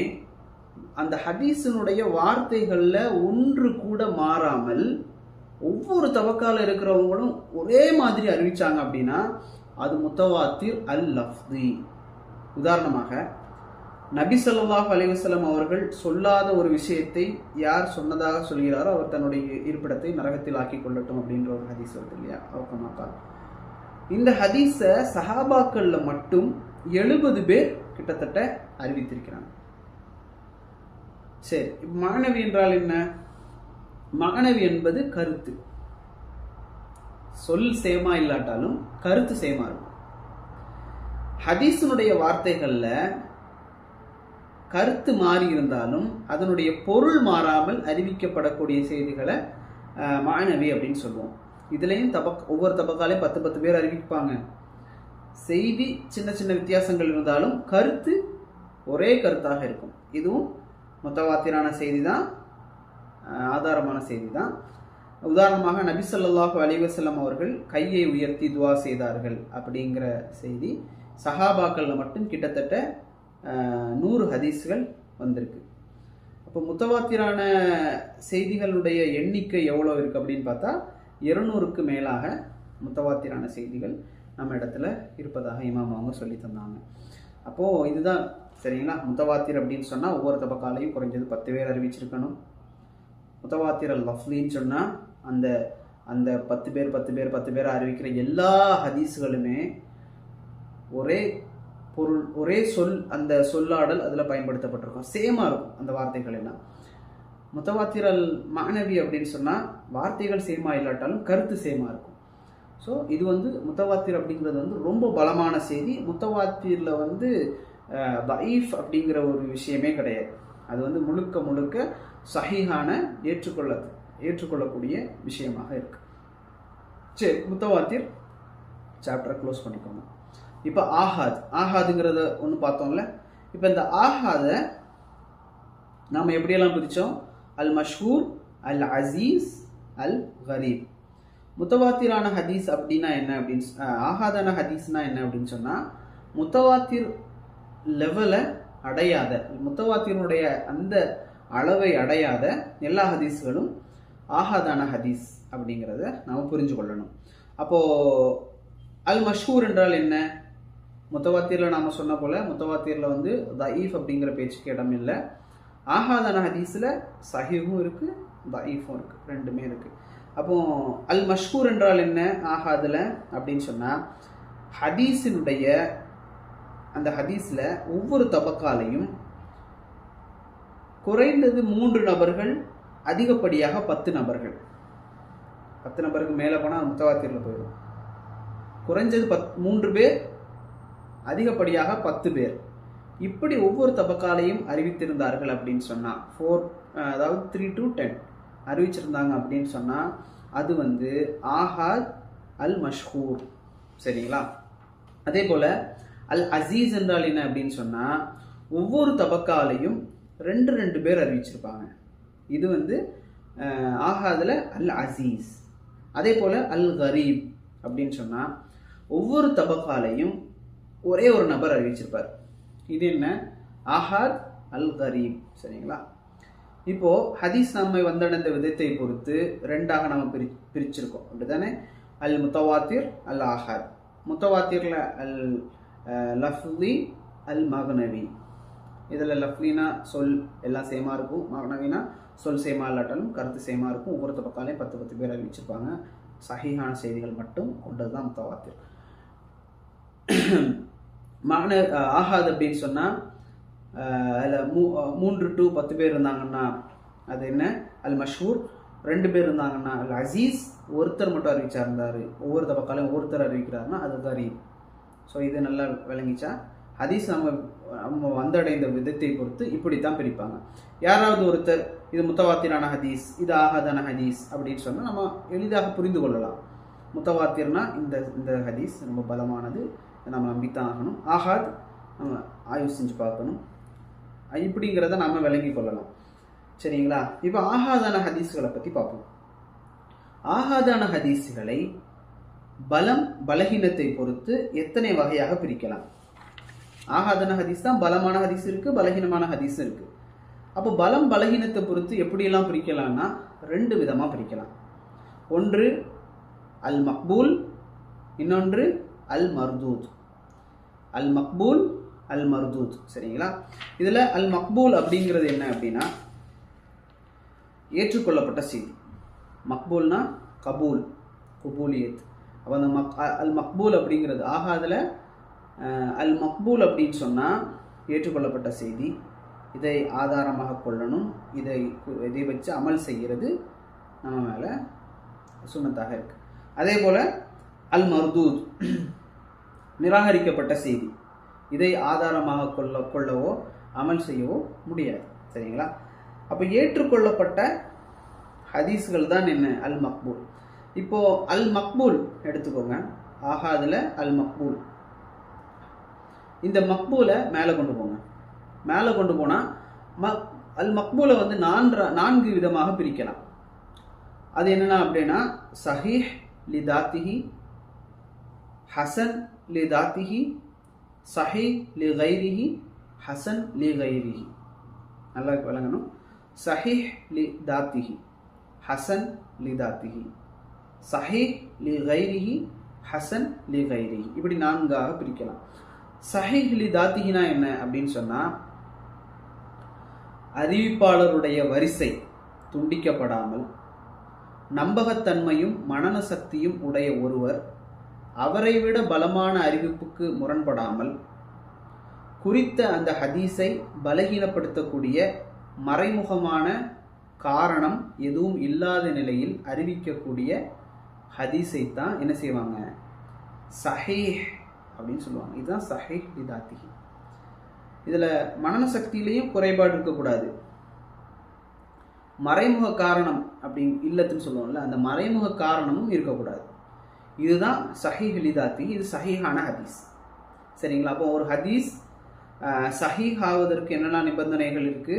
அந்த ஹதீஸினுடைய வார்த்தைகள்ல ஒன்று கூட மாறாமல் ஒவ்வொரு தபக்கால இருக்கிறவங்களும் ஒரே மாதிரி அறிவிச்சாங்க அப்படின்னா அது முத்தவாத்திர் அல் லஃப்தி. உதாரணமாக நபி ஸல்லல்லாஹு அலைஹி வஸல்லம் அவர்கள் சொல்லாத ஒரு விஷயத்தை யார் சொன்னதாக சொல்கிறாரோ அவர் தன்னுடைய இருப்பிடத்தை நரகத்தில் ஆக்கி கொள்ளட்டும் அப்படின்ற ஒரு ஹதீஸ் வருது இல்லையா, அவக்கமாக்கால். இந்த ஹதீஸை சஹாபாக்கள்ல மட்டும் 70 பேர் கிட்டத்தட்ட அறிவித்திருக்கிறாங்க. சரி, மஅனவி என்றால் என்ன? மஅனவி என்பது கருத்து. சொல் சேமா இல்லாட்டாலும் கருத்து சேமா இருக்கும். ஹதீஸினுடைய வார்த்தைகள்ல கருத்து மாறி இருந்தாலும் அதனுடைய பொருள் மாறாமல் அறிவிக்கப்படக்கூடிய செய்திகளை மஅனவி அப்படின்னு சொல்லுவோம். இதுலேயும் ஒவ்வொரு தபக்காலையும் 10 பேர் அறிவிப்பாங்க. செய்தி சின்ன சின்ன வித்தியாசங்கள் இருந்தாலும் கருத்து ஒரே கருத்தாக இருக்கும். இதுவும் முத்தவாத்திரான செய்தி தான், ஆதாரமான செய்தி தான். உதாரணமாக நபி ஸல்லல்லாஹு அலைஹி வஸல்லம் அவர்கள் கையை உயர்த்தி துவா செய்தார்கள் அப்படிங்கிற செய்தி சஹாபாக்கள்ல மட்டும் கிட்டத்தட்ட 100 ஹதீஸ்கள் வந்திருக்கு. அப்போ முத்தவாத்திரான செய்திகளுடைய எண்ணிக்கை எவ்வளோ இருக்குது அப்படின்னு பார்த்தா 200க்கு மேலாக முத்தவாத்திரான செய்திகள் நம்ம இடத்துல இருப்பதாக இமாம் அவங்க சொல்லி தந்தாங்க. அப்போது இதுதான் சரிங்களா. முத்தவாத்திர் அப்படின்னு சொன்னால் ஒவ்வொரு தபக்காலையும் குறைஞ்சது 10 பேர் அறிவிச்சிருக்கணும். முத்தவாத்திர் அல் லஃப்லின்னு சொன்னால் அந்த அந்த 10 பேர் அறிவிக்கிற எல்லா ஹதீஸ்களுமே ஒரே பொருள், ஒரே சொல், அந்த சொல்லாடல் அதில் பயன்படுத்தப்பட்டிருக்கும், சேமாக இருக்கும் அந்த வார்த்தைகள் எல்லாம். முத்தவாத்திர் அல் மஅனவி அப்படின்னு சொன்னால் வார்த்தைகள் சேமா இல்லாட்டாலும் கருத்து சேமா இருக்கும். ஸோ இது முத்தவாத்திர் அப்படிங்கிறது ரொம்ப பலமான செய்தி. முத்தவாத்திரில் தஈஃப் அப்படிங்கிற ஒரு விஷயமே கிடையாது. அது முழுக்க முழுக்க சஹீஹான ஏற்றுக்கொள்ளக்கூடிய விஷயமாக இருக்கு. சரி, முத்தவாத்திர் சாப்டரை க்ளோஸ் பண்ணிக்கோங்க. இப்போ ஆஹாதுங்கிறத ஒன்று பார்த்தோம்ல. இப்போ இந்த ஆஹாதை நாம் எப்படியெல்லாம் பிரித்தோம்? அல் மஷ்ஹூர், அல் அசீஸ், அல் கரீப். முத்தவாத்திரான ஹதீஸ் அப்படின்னா என்ன அப்படின்னு, ஆஹாதான ஹதீஸ்னா என்ன அப்படின்னு சொன்னால் முத்தவாத்திர் லெவலை அடையாத, முத்தவாத்தினுடைய அந்த அளவை அடையாத எல்லா ஹதீஸ்களும் ஆஹாதான ஹதீஸ் அப்படிங்கிறத நாம் புரிஞ்சு கொள்ளணும். அப்போது அல் மஷ்ஹூர் என்றால் என்ன? முத்தவாத்திரில் நாம் சொன்ன போல் முத்தவாத்திரில் தஈஃப் அப்படிங்கிற பேச்சுக்கு இடம் இல்லை. ஆஹாதான ஹதீஸில் சஹீஹும் இருக்குது, தஈஃபும் இருக்குது, ரெண்டுமே இருக்குது. அப்போது அல் மஷ்ஹூர் என்றால் என்ன ஆஹாதில் அப்படின்னு சொன்னால் ஹதீஸினுடைய அந்த ஹதீஸில் ஒவ்வொரு தபக்காலையும் குறைந்தது 3 நபர்கள், அதிகப்படியாக 10 நபர்கள். 10 நபருக்கு மேலே போனால் முத்தவாத்திரில் போயிடும். குறைஞ்சது 3 பேர், அதிகப்படியாக 10 பேர், இப்படி ஒவ்வொரு தபக்காலையும் அறிவித்திருந்தார்கள் அப்படின்னு சொன்னால் 4, அதாவது 3 to 10 அறிவிச்சிருந்தாங்க அப்படின்னு சொன்னால் அது ஆஹாத் அல் மஷ்ஹூர். சரிங்களா? அதே போல் அல் அசீஸ் என்றால் என்ன அப்படின்னு சொன்னால் ஒவ்வொரு தபக்காலையும் 2 பேர் அறிவிச்சிருப்பாங்க. இது ஆஹாதில் அல் அசீஸ். அதே போல் அல் கரீப் அப்படின்னு சொன்னால் ஒவ்வொரு தபக்காலையும் ஒரே ஒரு நபர் அறிவிச்சிருப்பார். இது என்ன? ஆஹாத் அல் கரீப். சரிங்களா? இப்போது ஹதீஸ் நம்மை வந்தடைந்த விதத்தை பொறுத்து 2ஆக நம்ம பிரிச்சிருக்கோம், அப்படி தானே? அல் முத்தவாத்திர், அல் ஆஹாத். முத்தவாத்திரில் அல் லஃப்லி, அல் மகனவி. இதில் லஃப்லினா சொல் எல்லாம் சேமா இருக்கும், மகனவினா சொல் சேமா இல்லாட்டாலும் கருத்து சேமா இருக்கும். ஒவ்வொரு தபக்காலையும் 10 பேர் அறிவிச்சிருப்பாங்க. சஹீஹான செய்திகள் மட்டும் கொண்டது தான் முத்தவாத்திர். ஆகாது அப்படின்னு சொன்னால் அதில் 3 to 10 பேர் இருந்தாங்கன்னா அது என்ன அல் மஷ்ஹூர், 2 பேர் இருந்தாங்கன்னா அல் அசீஸ், ஒருத்தர் மட்டும் அறிவிச்சா இருந்தார், ஒவ்வொரு தபக்காலையும் ஒருத்தர் அறிவிக்கிறாருன்னா அது கரீப். ஸோ இது நல்லா விளங்கிச்சா? ஹதீஸ் நம்ம வந்தடைந்த விதத்தை பொறுத்து இப்படித்தான் பிரிப்பாங்க. யாராவது ஒருத்தர் இது முத்தவாத்திரான ஹதீஸ், இது ஆகாதான ஹதீஸ் அப்படின்னு சொன்னால் நம்ம எளிதாக புரிந்து கொள்ளலாம். முத்தவாத்திர்னா இந்த ஹதீஸ் ரொம்ப பலமானது, நம்ம நம்பித்தான் ஆகணும். ஆகாத் நம்ம ஆய்வு செஞ்சு பார்க்கணும், இப்படிங்கிறத நம்ம விளங்கி கொள்ளலாம். சரிங்களா? இப்போ ஆகாதான ஹதீஸ்களை பற்றி பார்ப்போம். ஆகாதான ஹதீஸ்களை பலம் பலகீனத்தை பொறுத்து எத்தனை வகையாக பிரிக்கலாம்? ஆகாதான ஹதீஸ் தான் பலமான ஹதீஸ் இருக்கு, பலகீனமான ஹதீஸ் இருக்கு. அப்போ பலம் பலகீனத்தை பொறுத்து எப்படியெல்லாம் பிரிக்கலாம்னா 2 விதமாக பிரிக்கலாம். ஒன்று அல் மக்பூல், இன்னொன்று அல் மர்தூத். அல் மக்பூல், அல் மர்தூத். சரிங்களா? இதில் அல் மக்பூல் அப்படிங்கிறது என்ன அப்படின்னா ஏற்றுக்கொள்ளப்பட்ட செய்தி. மக்பூல்னா கபூல், குபூலியத். அப்போ அந்த அல் மக்பூல் அப்படிங்கிறது ஆகாதில் அல் மக்பூல் அப்படின்னு சொன்னால் ஏற்றுக்கொள்ளப்பட்ட செய்தி, இதை ஆதாரமாக கொள்ளணும், இதை வச்சு அமல் செய்கிறது நம்ம மேலே சுன்னத்தாக இருக்கு. அதே போல் அல் மர்தூத் நிராகரிக்கப்பட்ட செய்தி, இதை ஆதாரமாக கொள்ளவோ அமல் செய்யவோ முடியாது. சரிங்களா? அப்போ ஏற்றுக்கொள்ளப்பட்ட ஹதீஸ்கள் தான் என்ன அல் மக்பூல். இப்போ அல் மக்பூல் எடுத்துக்கோங்க. ஆகாதில் அல் மக்பூல், இந்த மக்பூலை மேலே கொண்டு போங்க. மேலே கொண்டு போனால் அல் மக்பூலை வந்து 4 விதமாக பிரிக்கலாம். அது என்னன்னா அப்படின்னா சஹீஹ் லி தாத்திஹி, ஹசன் லி தாத்திஹி, சஹீஹ் லி கைரிஹி, ஹசன் லி கைரிஹி. நல்லா விளங்கணும். சஹீஹ் லி தாத்திஹி, ஹசன் லி தாத்திஹி, சஹீஹ் லி கைரிஹி, ஹசன் லி கைரிஹி. இப்படி 4ஆக பிரிக்கலாம். சஹீஹ் லி தாத்திஹினா என்ன அப்படின்னு சொன்னால் அறிவிப்பாளருடைய வரிசை துண்டிக்கப்படாமல் நம்பகத்தன்மையும் மனன சக்தியும் உடைய ஒருவர் அவரை விட பலமான அறிவிப்புக்கு முரண்படாமல் குறித்த அந்த ஹதீஸை பலகீனப்படுத்தக்கூடிய மறைமுகமான காரணம் எதுவும் இல்லாத நிலையில் அறிவிக்கக்கூடிய ஹதீஸை தான் என்ன செய்வாங்க? சஹீஹ் அப்படின்னு சொல்லுவாங்க. இதுதான் சஹீஹ் லி தாத்திஹி. இதில் மனன சக்தியிலையும் குறைபாடு இருக்கக்கூடாது, மறைமுக காரணம் அப்படி இல்லத்துன்னு சொல்லுவோம்ல, அந்த மறைமுக காரணமும் இருக்கக்கூடாது. இதுதான் சஹீஹ் லி தாத்திஹி. இது சஹீஹான ஹதீஸ். சரிங்களா? அப்போ ஒரு ஹதீஸ் சஹீஹ் ஆவதற்கு என்னென்ன நிபந்தனைகள் இருக்கு?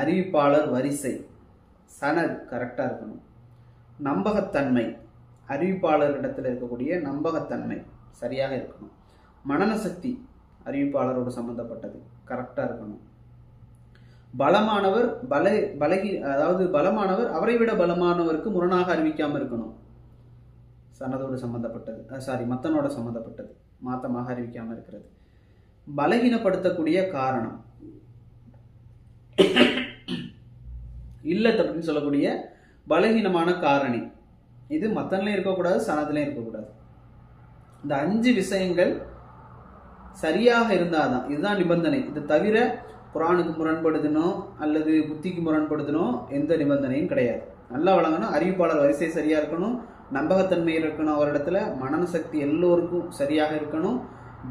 அறிவிப்பாளர் வரிசை, சனத் கரெக்டாக இருக்கணும், நம்பகத்தன்மை, அறிவிப்பாளர் இடத்துல இருக்கக்கூடிய நம்பகத்தன்மை சரியாக இருக்கணும், மனன சக்தி அறிவிப்பாளரோடு சம்பந்தப்பட்டது கரெக்டாக இருக்கணும், பலமானவர் அதாவது பலமானவர் அவரை விட பலமானவருக்கு முரணாக அறிவிக்காமல் இருக்கணும், சனதோடு சம்பந்தப்பட்டது மத்தனோட சம்பந்தப்பட்டது மாத்தமாக அறிவிக்காமல் இருக்கிறது, பலகீனப்படுத்தக்கூடிய காரணம் இல்லத் அப்படின்னு சொல்லக்கூடிய பலகீனமான காரணி, இது மத்தன்லையும் இருக்கக்கூடாது, சனதுலையும் இருக்கக்கூடாது. இந்த 5 விஷயங்கள் சரியாக இருந்தாதான், இதுதான் நிபந்தனை. இது தவிர குரானுக்கு முரண்படுதனோ அல்லது புத்திக்கு முரண்படுதனோ எந்த நிபந்தனையும் கிடையாது. நல்லா வழங்கணும். அறிவிப்பாளர் வரிசை சரியா இருக்கணும், நம்பகத்தன்மை இருக்கணும் அவரிடத்துல, மனன சக்தி எல்லோருக்கும் சரியாக இருக்கணும்,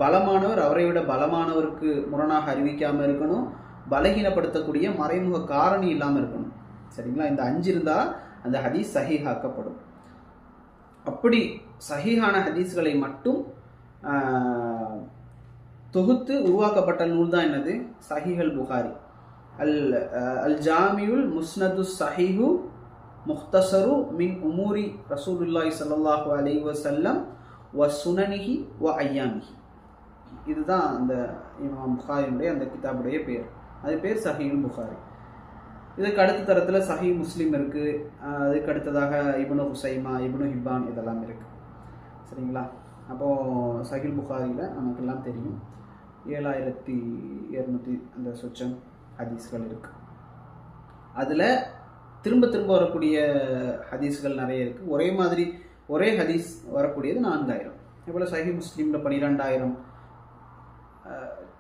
பலமானவர் அவரை விட பலமானவருக்கு முரணாக அறிவிக்காமல் இருக்கணும், பலகீனப்படுத்தக்கூடிய மறைமுக காரணி இல்லாமல் இருக்கணும். சரிங்களா? இந்த 5 இருந்தால் அந்த ஹதீஸ் சஹீஹாக்கப்படும். அப்படி சஹீஹான ஹதீஸ்களை மட்டும் தொகுத்து உருவாக்கப்பட்ட நூல் தான் என்னது? சஹீஹ் அல் புகாரி. அல் ஜாமியுல் முஸ்னது சஹீஹு முக்தசரு மின் உமூரி ரசூலுல்லாஹி ஸல்லல்லாஹு அலைஹி வஸல்லம் வ சுனனிஹி வ ஐயாமிஹி. இதுதான் அந்த இமாம் புகாரியுடைய அந்த கிதாபுடைய பேர். அது பேர் சஹீஹ் புகாரி. இதுக்கு அடுத்த தரத்தில் சஹீஹ் முஸ்லீம் இருக்குது. அதுக்கு அடுத்ததாக இப்னு ஹுசைமா, இப்னு ஹிப்பான் இதெல்லாம் இருக்குது. சரிங்களா? அப்போது சஹீஹ் புகாரியில் நமக்கெல்லாம் தெரியும் 7200 அந்த சொச்சம் ஹதீஸ்கள் இருக்குது. அதில் திரும்ப திரும்ப வரக்கூடிய ஹதீஸ்கள் நிறைய இருக்குது. ஒரே மாதிரி ஒரே ஹதீஸ் வரக்கூடியது 4000. இதுபோல் சஹீஹ் முஸ்லீமில் 12000,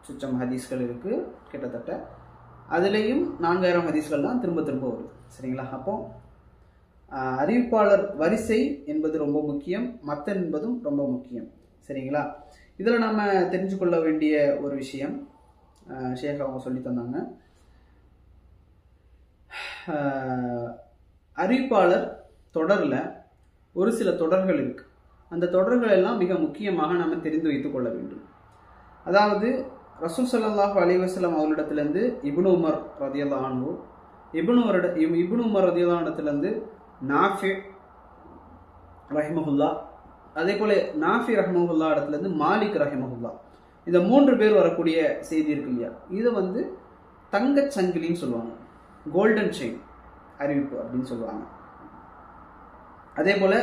சுச்சம் ஹதீஸ்கள் இருக்குது கிட்டத்தட்ட. அதுலேயும் 4000 ஹதீஸ்கள் தான் திரும்ப திரும்ப வருது. சரிங்களா? அப்போ அறிவிப்பாளர் வரிசை என்பது ரொம்ப முக்கியம், மத்தன் என்பதும் ரொம்ப முக்கியம். சரிங்களா? இதில் நம்ம தெரிஞ்சு கொள்ள வேண்டிய ஒரு விஷயம் ஷேக் அவங்க சொல்லி தந்தாங்க. அறிவிப்பாளர் தொடரில் ஒரு சில தொடர்கள் இருக்கு. அந்த தொடர்கள் எல்லாம் மிக முக்கியமாக நம்ம தெரிந்து வைத்துக் கொள்ள வேண்டும். அதாவது ரசூல் ஸல்லல்லாஹு அலைஹி வஸல்லம் அவர்களிடத்திலிருந்து இப்னு உமர் ரலியல்லாஹு அன்ஹு, இப்னு உமர் ரலியல்லாஹு அன்ஹுவிலிருந்து நாஃபி ரஹிமஹுல்லா, அதே போல நாஃபி ரஹிமஹுல்லா இடத்துலேருந்து மாலிக் ரஹிமஹுல்லா, இந்த 3 பேர் வரக்கூடிய செய்தி இருக்கு இல்லையா, இதை தங்கச் சங்கிலின்னு சொல்லுவாங்க, கோல்டன் செயின் அறிவிப்பு அப்படின்னு சொல்லுவாங்க. அதே போல்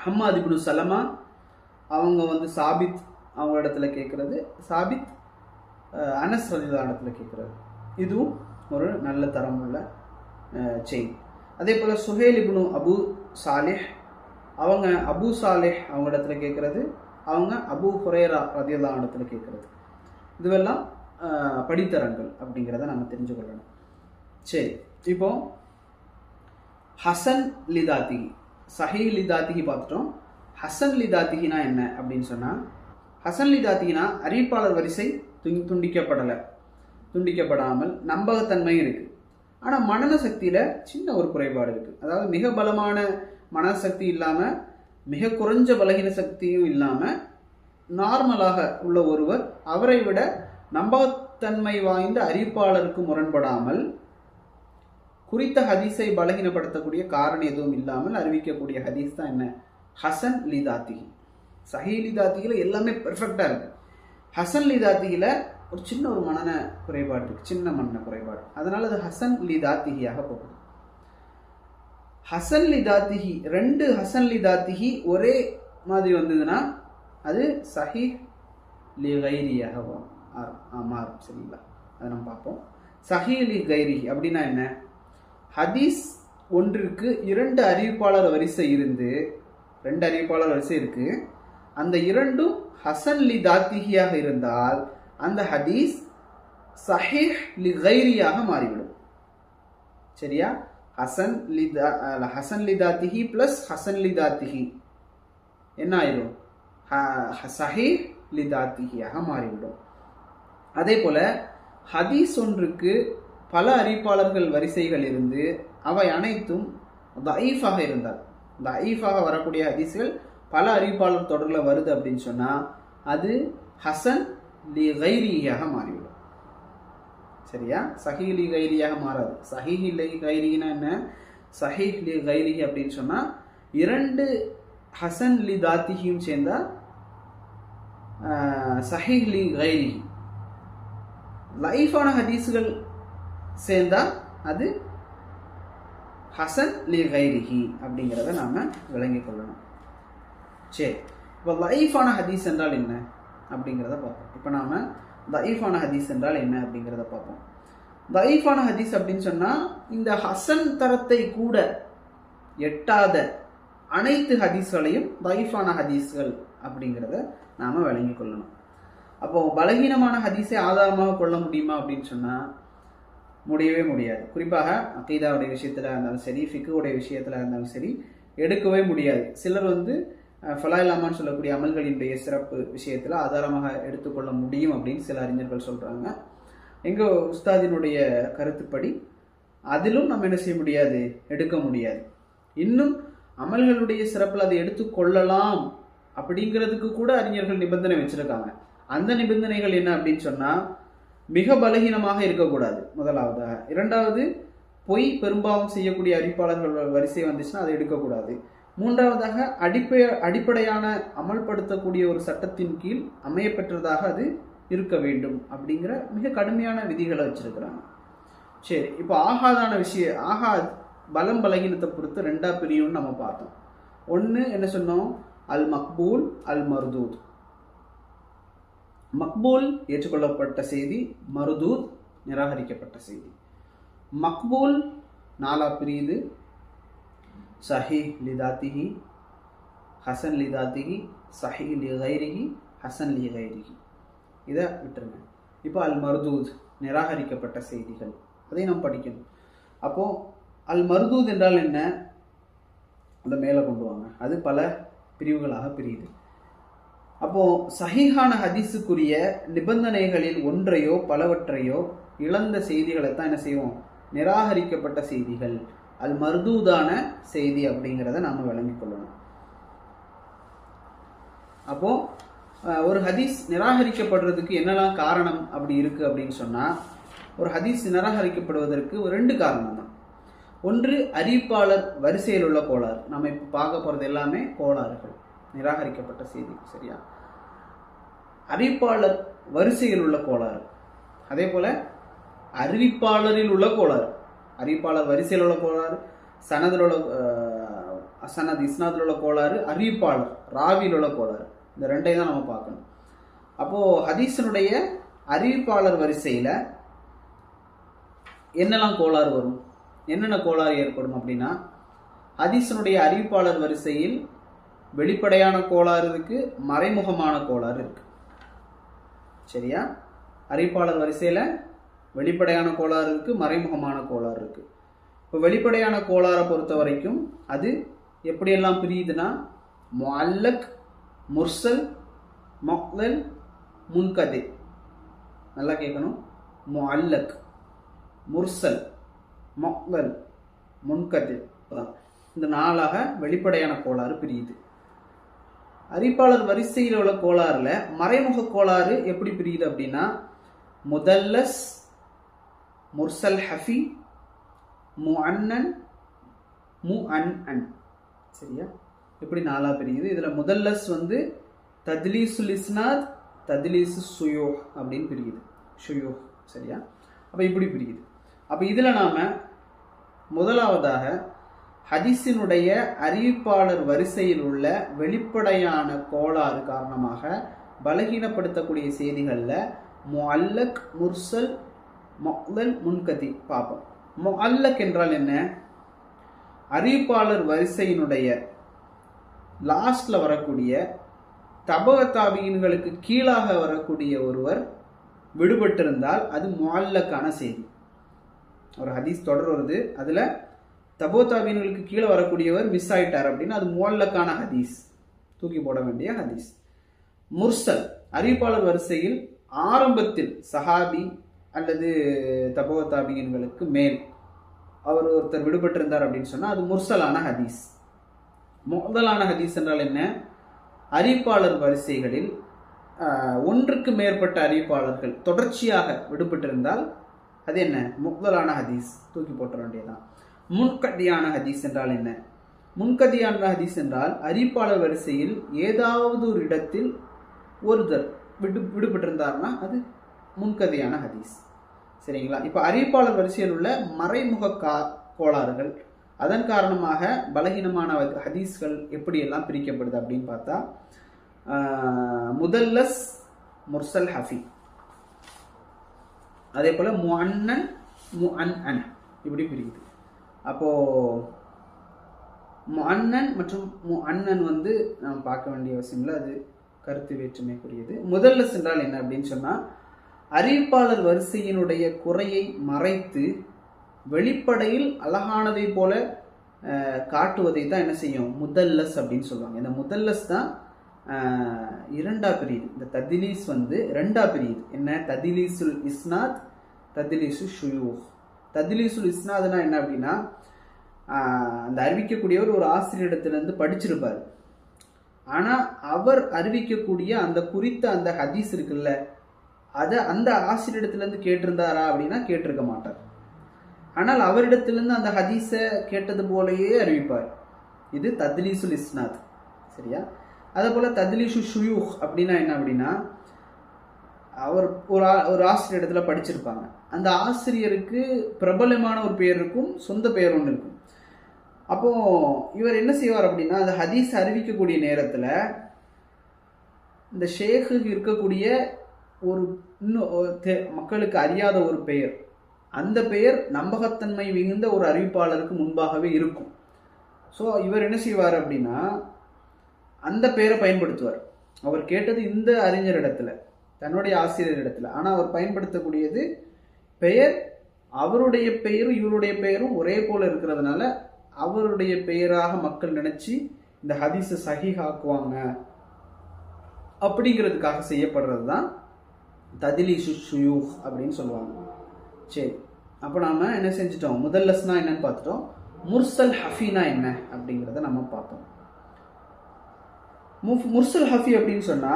ஹம்மாத் இப்னு சலமா அவங்க சாபித் அவங்க இடத்துல கேட்குறது, சாபித் அனஸ் ரலியல்லாஹு இடத்துல கேட்குறது, இதுவும் ஒரு நல்ல தரம் உள்ள செயின். அதே போல் சுஹேல் இப்னு அபு சாலிஹ் அவங்க அபு சாலிஹ் அவங்க இடத்துல கேட்குறது, அவங்க அபு ஹுரைரா ரலியல்லாஹு இடத்துல கேட்குறது, இதுவெல்லாம் படித்தரங்கள் அப்படிங்கிறத நம்ம தெரிஞ்சு கொள்ளணும். சரி, இப்போ ஹசன் லிதாத்திகி, சஹீஹ் லிதாத்திகி பார்த்துட்டோம். ஹசன் லிதாத்திகினா என்ன அப்படின்னு சொன்னால், ஹசன் லிதாத்திகினா அறிவிப்பாளர் வரிசை துண்டிக்கப்படாமல் நம்பகத்தன்மை இருக்குது, ஆனால் மனன சக்தியில் சின்ன ஒரு குறைபாடு இருக்குது. அதாவது மிக பலமான மனசக்தி இல்லாமல் மிக குறைஞ்ச பலகீன சக்தியும் இல்லாமல் நார்மலாக உள்ள ஒருவர் அவரை விட நம்பகத்தன்மை வாய்ந்த அறிவிப்பாளருக்கு முரண்படாமல் குறித்த ஹதீஸை பலகீனப்படுத்தக்கூடிய காரணம் எதுவும் இல்லாமல் அறிவிக்கக்கூடிய ஹதீஸ் தான் என்ன? ஹசன் லிதாத்திகி. சஹீஹ் லிதாத்திகில எல்லாமே பெர்ஃபெக்டாக இருக்குது. ஹசன் லிதாத்திகில ஒரு சின்ன ஒரு மனன குறைபாடு இருக்குது, சின்ன மனன குறைபாடு, அதனால அது ஹசன் லிதாத்திகியாக போகுது. ஹசன் லிதாத்திகி, 2 ஹசன் லிதாத்திகி ஒரே மாதிரி வந்ததுன்னா அது சஹீஹ் லிகைரியாக மாறும். சரிங்களா? அதை நம்ம பார்ப்போம். சஹீஹ் லிகைரி அப்படின்னா என்ன? ஹதீஸ் ஒன்றிற்கு 2 அறிவிப்பாளர் வரிசை இருந்து 2 அறிவிப்பாளர் வரிசை இருக்கு, அந்த 2ம் ஹசன் லிதாத்திகியாக இருந்தால் அந்த ஹதீஸ் சஹீஹ் லிகைரியாக மாறிவிடும். சரியா? ஹசன் லிதாத்திகி பிளஸ் ஹசன் லிதாத்திகி என்ன ஆயிடும்? சஹீஹ் லிதாத்திகியாக மாறிவிடும். அதே போல ஹதீஸ் ஒன்றுக்கு பல அறிவிப்பாளர்கள் வரிசைகள் இருந்து அவை அனைத்தும் தஈஃபாக இருந்தால், தஈஃபாக வரக்கூடிய ஹதீஸ்கள் பல அறிவிப்பாளர் தொடரில் வருது அப்படின்னு சொன்னால் அது ஹசன் லிகைரியாக மாறிவிடும். சரியா? சஹீஹ் லிகைரியாக மாறாது. சஹீஹ் லிகைரினா என்ன? சஹீஹ் லிகைரி அப்படின்னு சொன்னால் 2 ஹசன் லிதாத்திகியும் சேர்ந்தா சஹீஹ் லிகைரி. லைஃபான ஹதீஸ்கள் சேர்ந்தா அது ஹசன் லிகைரிஹி அப்படிங்கிறத நாம விளங்கிக் கொள்ளணும். சரி, இப்போ லைஃபான ஹதீஸ் என்றால் என்ன அப்படிங்கிறத பார்ப்போம். இப்போ நாம தஈஃபான ஹதீஸ் என்றால் என்ன அப்படிங்கிறத பார்ப்போம். தஈஃபான ஹதீஸ் அப்படின்னு சொன்னால் இந்த ஹசன் தரத்தை கூட எட்டாத அனைத்து ஹதீஸ்களையும் தஈஃபான ஹதீஸ்கள் அப்படிங்கிறத நாம விளங்கிக் கொள்ளணும். அப்போ பலகீனமான ஹதீஸை ஆதாரமாக கொள்ள முடியுமா அப்படின்னு சொன்னால் முடியவே முடியாது. குறிப்பாக அகீதாவுடைய விஷயத்தில் இருந்தாலும் சரி, ஃபிக்குடைய விஷயத்தில் இருந்தாலும் சரி எடுக்கவே முடியாது. சிலர் ஃபலாயில் அமான்னு சொல்லக்கூடிய அமல்களினுடைய சிறப்பு விஷயத்தில் ஆதாரமாக எடுத்துக்கொள்ள முடியும் அப்படின்னு சில அறிஞர்கள் சொல்கிறாங்க. எங்கள் உஸ்தாதினுடைய கருத்துப்படி அதிலும் நம்ம என்ன செய்ய முடியாது, எடுக்க முடியாது. இன்னும் அமல்களுடைய சிறப்பில் அதை எடுத்துக்கொள்ளலாம் அப்படிங்கிறதுக்கு கூட அறிஞர்கள் நிபந்தனை வச்சுருக்காங்க. அந்த நிபந்தனைகள் என்ன அப்படின்னு சொன்னால், மிக பலகீனமாக இருக்கக்கூடாது முதலாவதாக. இரண்டாவது, பொய் பெரும்பாவம் செய்யக்கூடிய அறிவிப்பாளர்கள் வரிசை வந்துச்சுன்னா அதை எடுக்கக்கூடாது. மூன்றாவதாக, அடிப்படையான அமல்படுத்தக்கூடிய ஒரு சட்டத்தின் கீழ் அமையப்பெற்றதாக அது இருக்க வேண்டும் அப்படிங்கிற மிக கடுமையான விதிகளை வச்சிருக்கிறாங்க. சரி, இப்போ ஆகாதான விஷயம், ஆகாத் பலம் பலகீனத்தை பொறுத்து 2ஆ பிரியும்னு நம்ம பார்த்தோம். ஒன்று என்ன சொன்னோம்? அல் மக்பூல், அல் மர்தூத். மக்பூல் ஏற்றுக்கொள்ளப்பட்ட செய்தி, மர்தூத் நிராகரிக்கப்பட்ட செய்தி. மக்பூல் 4ஆ பிரியுது: சஹீஹ் லிதாத்திஹி, ஹசன் லிதாத்திஹி, சஹீஹ் லிகைரிஹி, ஹசன் லிகைரிஹி. இதை விட்டுருங்க. இப்போ அல் மர்தூத் நிராகரிக்கப்பட்ட செய்திகள், அதை நாம் படிக்கணும். அப்போ அல் மர்தூத் என்றால் என்ன, அதை மேலே கொண்டு வாங்க. அது பல பிரிவுகளாக பிரியுது. அப்போ சஹீஹான ஹதீஸுக்குரிய நிபந்தனைகளில் ஒன்றையோ பலவற்றையோ இழந்த செய்திகளை தான் என்ன செய்வோம், நிராகரிக்கப்பட்ட செய்திகள், அல் மர்தூதான செய்தி அப்படிங்கிறத நாம் விளங்கிக் கொள்ளணும். அப்போ ஒரு ஹதீஸ் நிராகரிக்கப்படுறதுக்கு என்னெல்லாம் காரணம் அப்படி இருக்கு அப்படின்னு சொன்னா, ஒரு ஹதீஸ் நிராகரிக்கப்படுவதற்கு 2 காரணம் தான். ஒன்று அறிவிப்பாளர் வரிசையில் உள்ள கோளாறு. நம்ம இப்போ பார்க்க போறது எல்லாமே கோளாறுகள், நிராகரிக்கப்பட்ட செய்தி. சரியா? அறிவிப்பாளர் வரிசையில் உள்ள கோளாறு, அதே போல அறிவிப்பாளரில் உள்ள கோளாறு. அறிவிப்பாளர் வரிசையில் உள்ள கோளாறு, சனதில் உள்ள சனத் இஸ்னாதில் உள்ள கோளாறு, அறிவிப்பாளர் ராவியில் உள்ள கோளாறு. இந்த 2ஐயும் தான் நம்ம பார்க்கணும். அப்போ ஹதீஸினுடைய அறிவிப்பாளர் வரிசையில் என்னெல்லாம் கோளாறு வரும், என்னென்ன கோளாறு ஏற்படும் அப்படின்னா, ஹதீஸினுடைய அறிவிப்பாளர் வரிசையில் வெளிப்படையான கோளாறு இருக்கு, மறைமுகமான கோளாறு இருக்கு. சரியா? அறிவிப்பாளர் வரிசையில் வெளிப்படையான கோளாறு இருக்கு, மறைமுகமான கோளாறு இருக்கு. இப்போ வெளிப்படையான கோளாறை பொறுத்த வரைக்கும் அது எப்படியெல்லாம் பிரியுதுன்னா, முஅல்லக், முர்சல், முஅல்லல், முன்கதி. நல்லா கேட்கணும். முஅல்லக், முர்சல், முஅல்லல், முன்கதி, இந்த 4ஆக வெளிப்படையான கோளாறு பிரியுது. அறிவிப்பாளர் வரிசையில் உள்ள கோளாறுல மறைமுக கோளாறு எப்படி பிரியுது அப்படின்னா, முதல்லஸ், முர்சல் ஹஃபி, முஅன்னன், முஅன்அன். சரியா? இப்படி 4ஆ பிரியுது. இதுல முதல்லஸ் வந்து தத்லீசுல் இஸ்னாத், தத்லீசு சுயூஹ் அப்படின்னு பிரியுது. சுயூஹ். சரியா? அப்ப இப்படி பிரியுது. அப்ப இதுல நாம முதலாவதாக ஹதீஸினுடைய அறிவிப்பாளர் வரிசையில் உள்ள வெளிப்படையான கோளாறு காரணமாக பலகீனப்படுத்தக்கூடிய செய்திகள்ல முஅல்லக், முர்சல், முஅல்லல், முன்கதி பார்ப்போம். முஅல்லக் என்றால் என்ன? அறிவிப்பாளர் வரிசையினுடைய லாஸ்ட்ல வரக்கூடிய தபஅ தாபீன்களுக்கு கீழாக வரக்கூடிய ஒருவர் விடுபட்டிருந்தால் அது முஅல்லக்கான செய்தி. ஒரு ஹதீஸ் தொடர் வருது, அதுல தபஅ தாபீன்களுக்கு கீழே வரக்கூடியவர் மிஸ் ஆயிட்டார் அப்படின்னா அது முஅல்லக்கான ஹதீஸ், தூக்கி போட வேண்டிய ஹதீஸ். முர்சல் அறிவிப்பாளர் வரிசையில் ஆரம்பத்தில் சஹாபி அல்லது தபஅ தாபீன்களுக்கு மேல் அவர் ஒருத்தர் விடுபட்டிருந்தார் அப்படின்னு சொன்னா அது முர்சலான ஹதீஸ். முதலான ஹதீஸ் என்றால் என்ன? அறிவிப்பாளர் வரிசைகளில் ஒன்றுக்கு மேற்பட்ட அறிவிப்பாளர்கள் தொடர்ச்சியாக விடுபட்டிருந்தால் அது என்ன? முதலான ஹதீஸ், தூக்கி போட்ட வேண்டியதான். முன்கதியான ஹதீஸ் என்றால் என்ன? முன்கதியான ஹதீஸ் என்றால் அறிவிப்பாளர் வரிசையில் ஏதாவது ஒரு இடத்தில் ஒருத்தர் விடுபட்டிருந்தார்னா அது முன்கதியான ஹதீஸ். சரிங்களா? இப்ப அறிவிப்பாளர் வரிசையில் உள்ள மறைமுக கோளாறுகள், அதன் காரணமாக பலகீனமான ஹதீஸ்கள் எப்படியெல்லாம் பிரிக்கப்படுது அப்படின்னு பார்த்தா, முதல்லஸ், முர்சல் ஹஃபி, அதே போல முஅன்னன், முஅன்அன் இப்படி பிரிக்குது. அப்போ முஅன்னன் மற்றும் முஅன்னன் வந்து நாம் பார்க்க வேண்டிய அவசியம் இல்லை, அது கருத்து வேற்றுமைக்குரியது. முதல்லஸ் என்றால் என்ன அப்படின்னு சொன்னா, அறிவிப்பாளர் வரிசையினுடைய குறையை மறைத்து வெளிப்படையில் அழகானதை போல காட்டுவதை தான் என்ன செய்யும்? முதல்லஸ் அப்படின்னு சொல்லுவாங்க. இந்த முதல்லஸ் தான் 2ஆ பிரியுது. இந்த தத்லீஸ் வந்து 2ஆ பிரியுது. என்ன? தத்லீசுல் இஸ்னாத், தத்லீசு ஷுயூஹ். தத்லீசுல் இஸ்னாத்னா என்ன அப்படின்னா, அந்த அறிவிக்கக்கூடியவர் ஒரு ஆசிரியரிடத்திலிருந்து படிச்சிருப்பார், ஆனா அவர் அறிவிக்கக்கூடிய அந்த குறித்த அந்த ஹதீஸ் இருக்குல்ல, அதை அந்த ஆசிரியரிடத்திலிருந்து கேட்டிருந்தாரா அப்படின்னா கேட்டிருக்க மாட்டார். ஆனால் அவரிடத்திலிருந்து அந்த ஹதீஸை கேட்டது போலயே அறிவிப்பார். இது தத்லீசுல் இஸ்னாத். சரியா? அதே போல தத்லீசு ஷுயூஹ் அப்படின்னா என்ன அப்படின்னா, அவர் ஒரு ஆசிரியர் இடத்துல படிச்சிருப்பாங்க, அந்த ஆசிரியருக்கு பிரபலமான ஒரு பெயர் இருக்கும், சொந்த பெயர் ஒன்று இருக்கும். அப்போ இவர் என்ன செய்வார் அப்படின்னா, அந்த ஹதீஸ் அறிவிக்கக்கூடிய நேரத்தில் இந்த ஷேக்கு இருக்கக்கூடிய ஒரு இன்னும் மக்களுக்கு அறியாத ஒரு பெயர், அந்த பெயர் நம்பகத்தன்மை மிகுந்த ஒரு அறிவிப்பாளருக்கு முன்பாகவே இருக்கும். ஸோ இவர் என்ன செய்வார் அப்படின்னா அந்த பெயரை பயன்படுத்துவார். அவர் கேட்டது இந்த அறிஞர் இடத்துல, தன்னுடைய ஆசிரியரிடத்துல. ஆனால் அவர் பயன்படுத்தக்கூடியது பெயர், அவருடைய பெயரும் இவருடைய பெயரும் ஒரே போல இருக்கிறதுனால அவருடைய பெயராக மக்கள் நினைச்சு இந்த ஹதீஸை சஹீஹாக்குவாங்க அப்படிங்கிறதுக்காக செய்யப்படுறது தான் தத்லீஸு ஷுயூஹ் அப்படின்னு சொல்லுவாங்க. சரி, அப்போ நாம என்ன செஞ்சிட்டோம், முதல்லஸ்னா என்னன்னு பார்த்துட்டோம். முர்சல் ஹஃபினா என்ன அப்படிங்கிறத நம்ம பார்த்தோம். முர்சல் ஹஃபி அப்படின்னு சொன்னா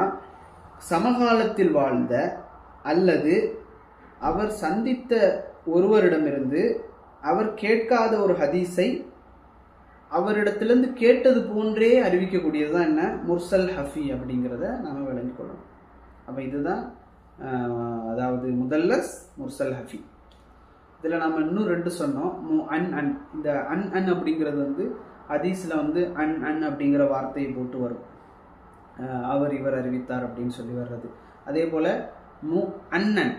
சமகாலத்தில் வாழ்ந்த அல்லது அவர் சந்தித்த ஒருவரிடமிருந்து அவர் கேட்காத ஒரு ஹதீஸை அவரிடத்திலிருந்து கேட்டது போன்றே அறிவிக்கக்கூடியது தான் என்ன, முர்சல் ஹஃபி அப்படிங்கிறத நம்ம விளங்கிக் கொள்ளணும். அப்போ இதுதான் அதாவது முதல்லஸ், முர்சல் ஹஃபி. இதில் நம்ம இன்னும் ரெண்டு சொன்னோம், அன். இந்த அன் அப்படிங்கிறது வந்து ஹதீஸில் வந்து அன் அப்படிங்கிற வார்த்தையை போட்டு வரும், அவர் இவர் அறிவித்தார் அப்படின்னு சொல்லி வர்றது. அதே போல் அன்னன்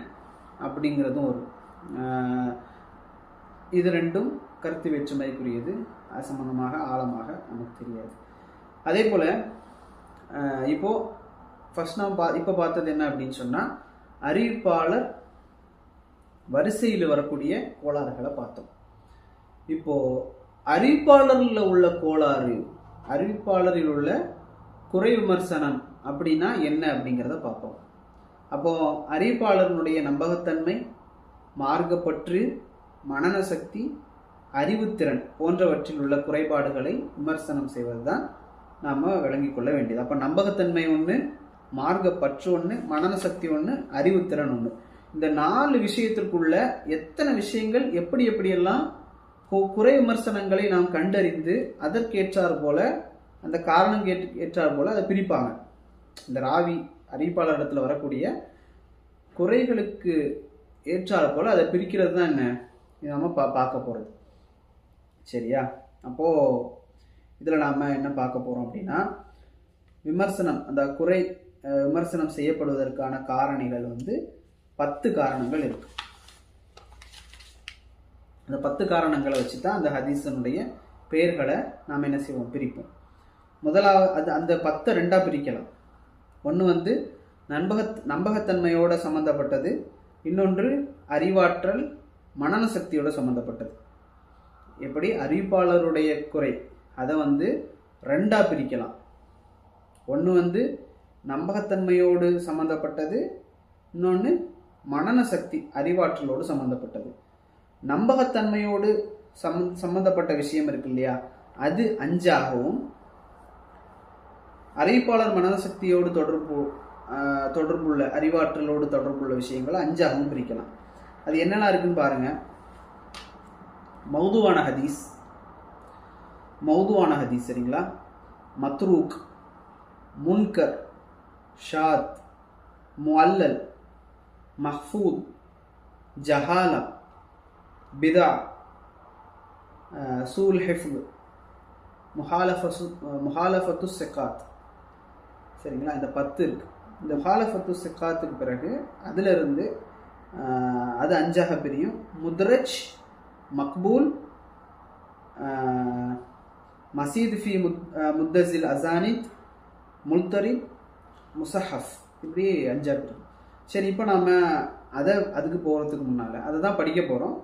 அப்படிங்கிறதும் வரும். இது ரெண்டும் கருத்து வேற்றுமைக்குரியது, அது சம்பந்தமாக ஆழமாக நமக்கு தெரியாது. அதே போல் இப்போது ஃபர்ஸ்ட் நம்ம இப்போ பார்த்தது என்ன அப்படின்னு சொன்னால், அறிவிப்பாளர் வரிசையில் வரக்கூடிய கோளாறுகளை பார்த்தோம். இப்போது அறிவிப்பாளரில் உள்ள கோளாறு, அறிவிப்பாளரில் உள்ள குறை விமர்சனம் அப்படின்னா என்ன அப்படிங்கிறத பார்ப்போம். அப்போது அறிவிப்பாளர்களுடைய நம்பகத்தன்மை, மார்க்கப்பற்று, மனன சக்தி, அறிவுத்திறன் போன்றவற்றில் உள்ள குறைபாடுகளை விமர்சனம் செய்வது தான் நாம் விளங்கிக் கொள்ள வேண்டியது. அப்போ நம்பகத்தன்மை ஒன்று, மார்க்கப்பற்று ஒன்று, மனன சக்தி ஒன்று, அறிவுத்திறன் ஒன்று. இந்த 4 விஷயத்திற்குள்ள எத்தனை விஷயங்கள் எப்படி எப்படியெல்லாம் குறை விமர்சனங்களை நாம் கண்டறிந்து அதற்கேற்றார் போல, அந்த காரணம் ஏற்றார் போல அதை பிரிப்பாங்க. இந்த ராவி அறிவிப்பாளர் இடத்துல வரக்கூடிய குறைகளுக்கு ஏற்றார் போல அதை பிரிக்கிறது தான் என்ன நம்ம பார்க்க போகிறது. சரியா? அப்போது இதில் நாம் என்ன பார்க்க போகிறோம் அப்படின்னா, விமர்சனம், அந்த குறை விமர்சனம் செய்யப்படுவதற்கான காரணிகள் வந்து 10 காரணங்கள் இருக்கு. அந்த 10 காரணங்களை வச்சு தான் அந்த ஹதீஸனுடைய பெயர்களை நாம் என்ன செய்வோம், பிரிப்போம். முதலாவது அந்த 10 ரெண்டாக பிரிக்கலாம். ஒன்று வந்து நம்பகத்தன்மையோட சம்மந்தப்பட்டது, இன்னொன்று அறிவாற்றல், மனன சக்தியோட சம்மந்தப்பட்டது. எப்படி அறிவிப்பாளருடைய குறை அதை வந்து ரெண்டாக பிரிக்கலாம். ஒன்று வந்து நம்பகத்தன்மையோடு சம்மந்தப்பட்டது, இன்னொன்று மனன சக்தி அறிவாற்றலோடு சம்மந்தப்பட்டது. நம்பகத்தன்மையோடு சம்மந்தப்பட்ட விஷயம் இருக்கு இல்லையா, அது 5ஆகவும், அறிவிப்பாளர் மனன சக்தியோடு தொடர்புள்ள அறிவாற்றலோடு தொடர்புள்ள விஷயங்களை 5ஆகவும் பிரிக்கலாம். அது என்னெல்லாம் இருக்குன்னு பாருங்க. மௌதுவான ஹதீஸ் சரிங்களா, மத்ரூக், முன்கர், ஷாத், முஅல்லல், மஹ்ஃபூத், ஜஹாலா, பிதா, சூல் ஹிஃப்த், முஹாலஃபத்து சிகாத். சரிங்களா, இந்த 10 இருக்கு. இந்த முஹாலஃபத்து சிகாத்துக்கு பிறகு அதிலிருந்து அது 5ஆக பிரியும். முத்ரஜ், மக்பூல், மசீத் ஃபி முத்தஸில் அசானித், முல்தரிப், முசஹஃப், இப்படி 5ஆக பிரியும். சரி, இப்போ நாம் அதுக்கு போகிறதுக்கு முன்னால் அதை தான் படிக்க போகிறோம்.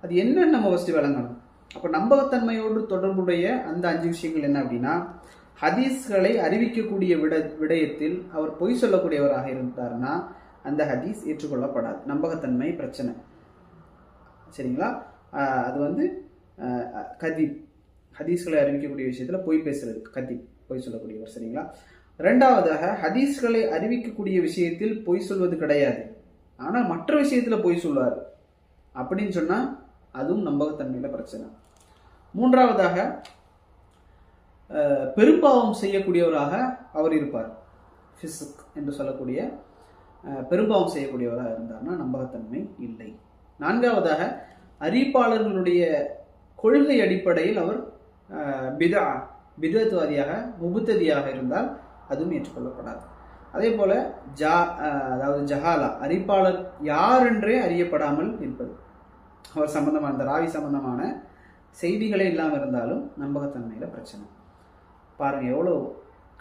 அது என்னன்னு நம்ம ஃபஸ்ட்டு விளங்கணும். அப்போ நம்பகத்தன்மையோடு தொடர்புடைய அந்த 5 விஷயங்கள் என்ன அப்படின்னா, ஹதீஸ்களை அறிவிக்கக்கூடிய விடயத்தில் அவர் பொய் சொல்லக்கூடியவராக இருந்தார்னா அந்த ஹதீஸ் ஏற்றுக்கொள்ளப்படாது. நம்பகத்தன்மை பிரச்சனை. சரிங்களா, அது வந்து கதீப், ஹதீஸ்களை அறிவிக்கக்கூடிய விஷயத்தில் பொய் பேசுறது கதீப், பொய் சொல்லக்கூடியவர். சரிங்களா. ரெண்டாவதாக, ஹதீஸ்களை அறிவிக்கக்கூடிய விஷயத்தில் பொய் சொல்வது கிடையாது, ஆனால் மற்ற விஷயத்தில் பொய் சொல்வார் அப்படின்னு சொன்னால் அதுவும் நம்பகத்தன்மையில் பிரச்சனை. மூன்றாவதாக, பெரும்பாவம் செய்யக்கூடியவராக அவர் இருப்பார், ஃபிஸ்க் என்று சொல்லக்கூடிய பெரும்பாவம் செய்யக்கூடியவராக இருந்தார்னா நம்பகத்தன்மை இல்லை. நான்காவதாக, அறிவிப்பாளர்களுடைய கொள்கை அடிப்படையில் அவர் பிதத்வாதியாக முபுத்ததியாக இருந்தால் அதுவும் ஏற்றுக்கொள்ளப்படாது. அதே போல அதாவது ஜஹாலா, அறிவிப்பாளர் யார் என்றே அறியப்படாமல் இருப்பது, அவர் சம்பந்தமான அந்த ராவி சம்பந்தமான செய்திகளே இல்லாமல் இருந்தாலும் நம்பகத்தன்மையில் பிரச்சனை. பாருங்கள், எவ்வளோ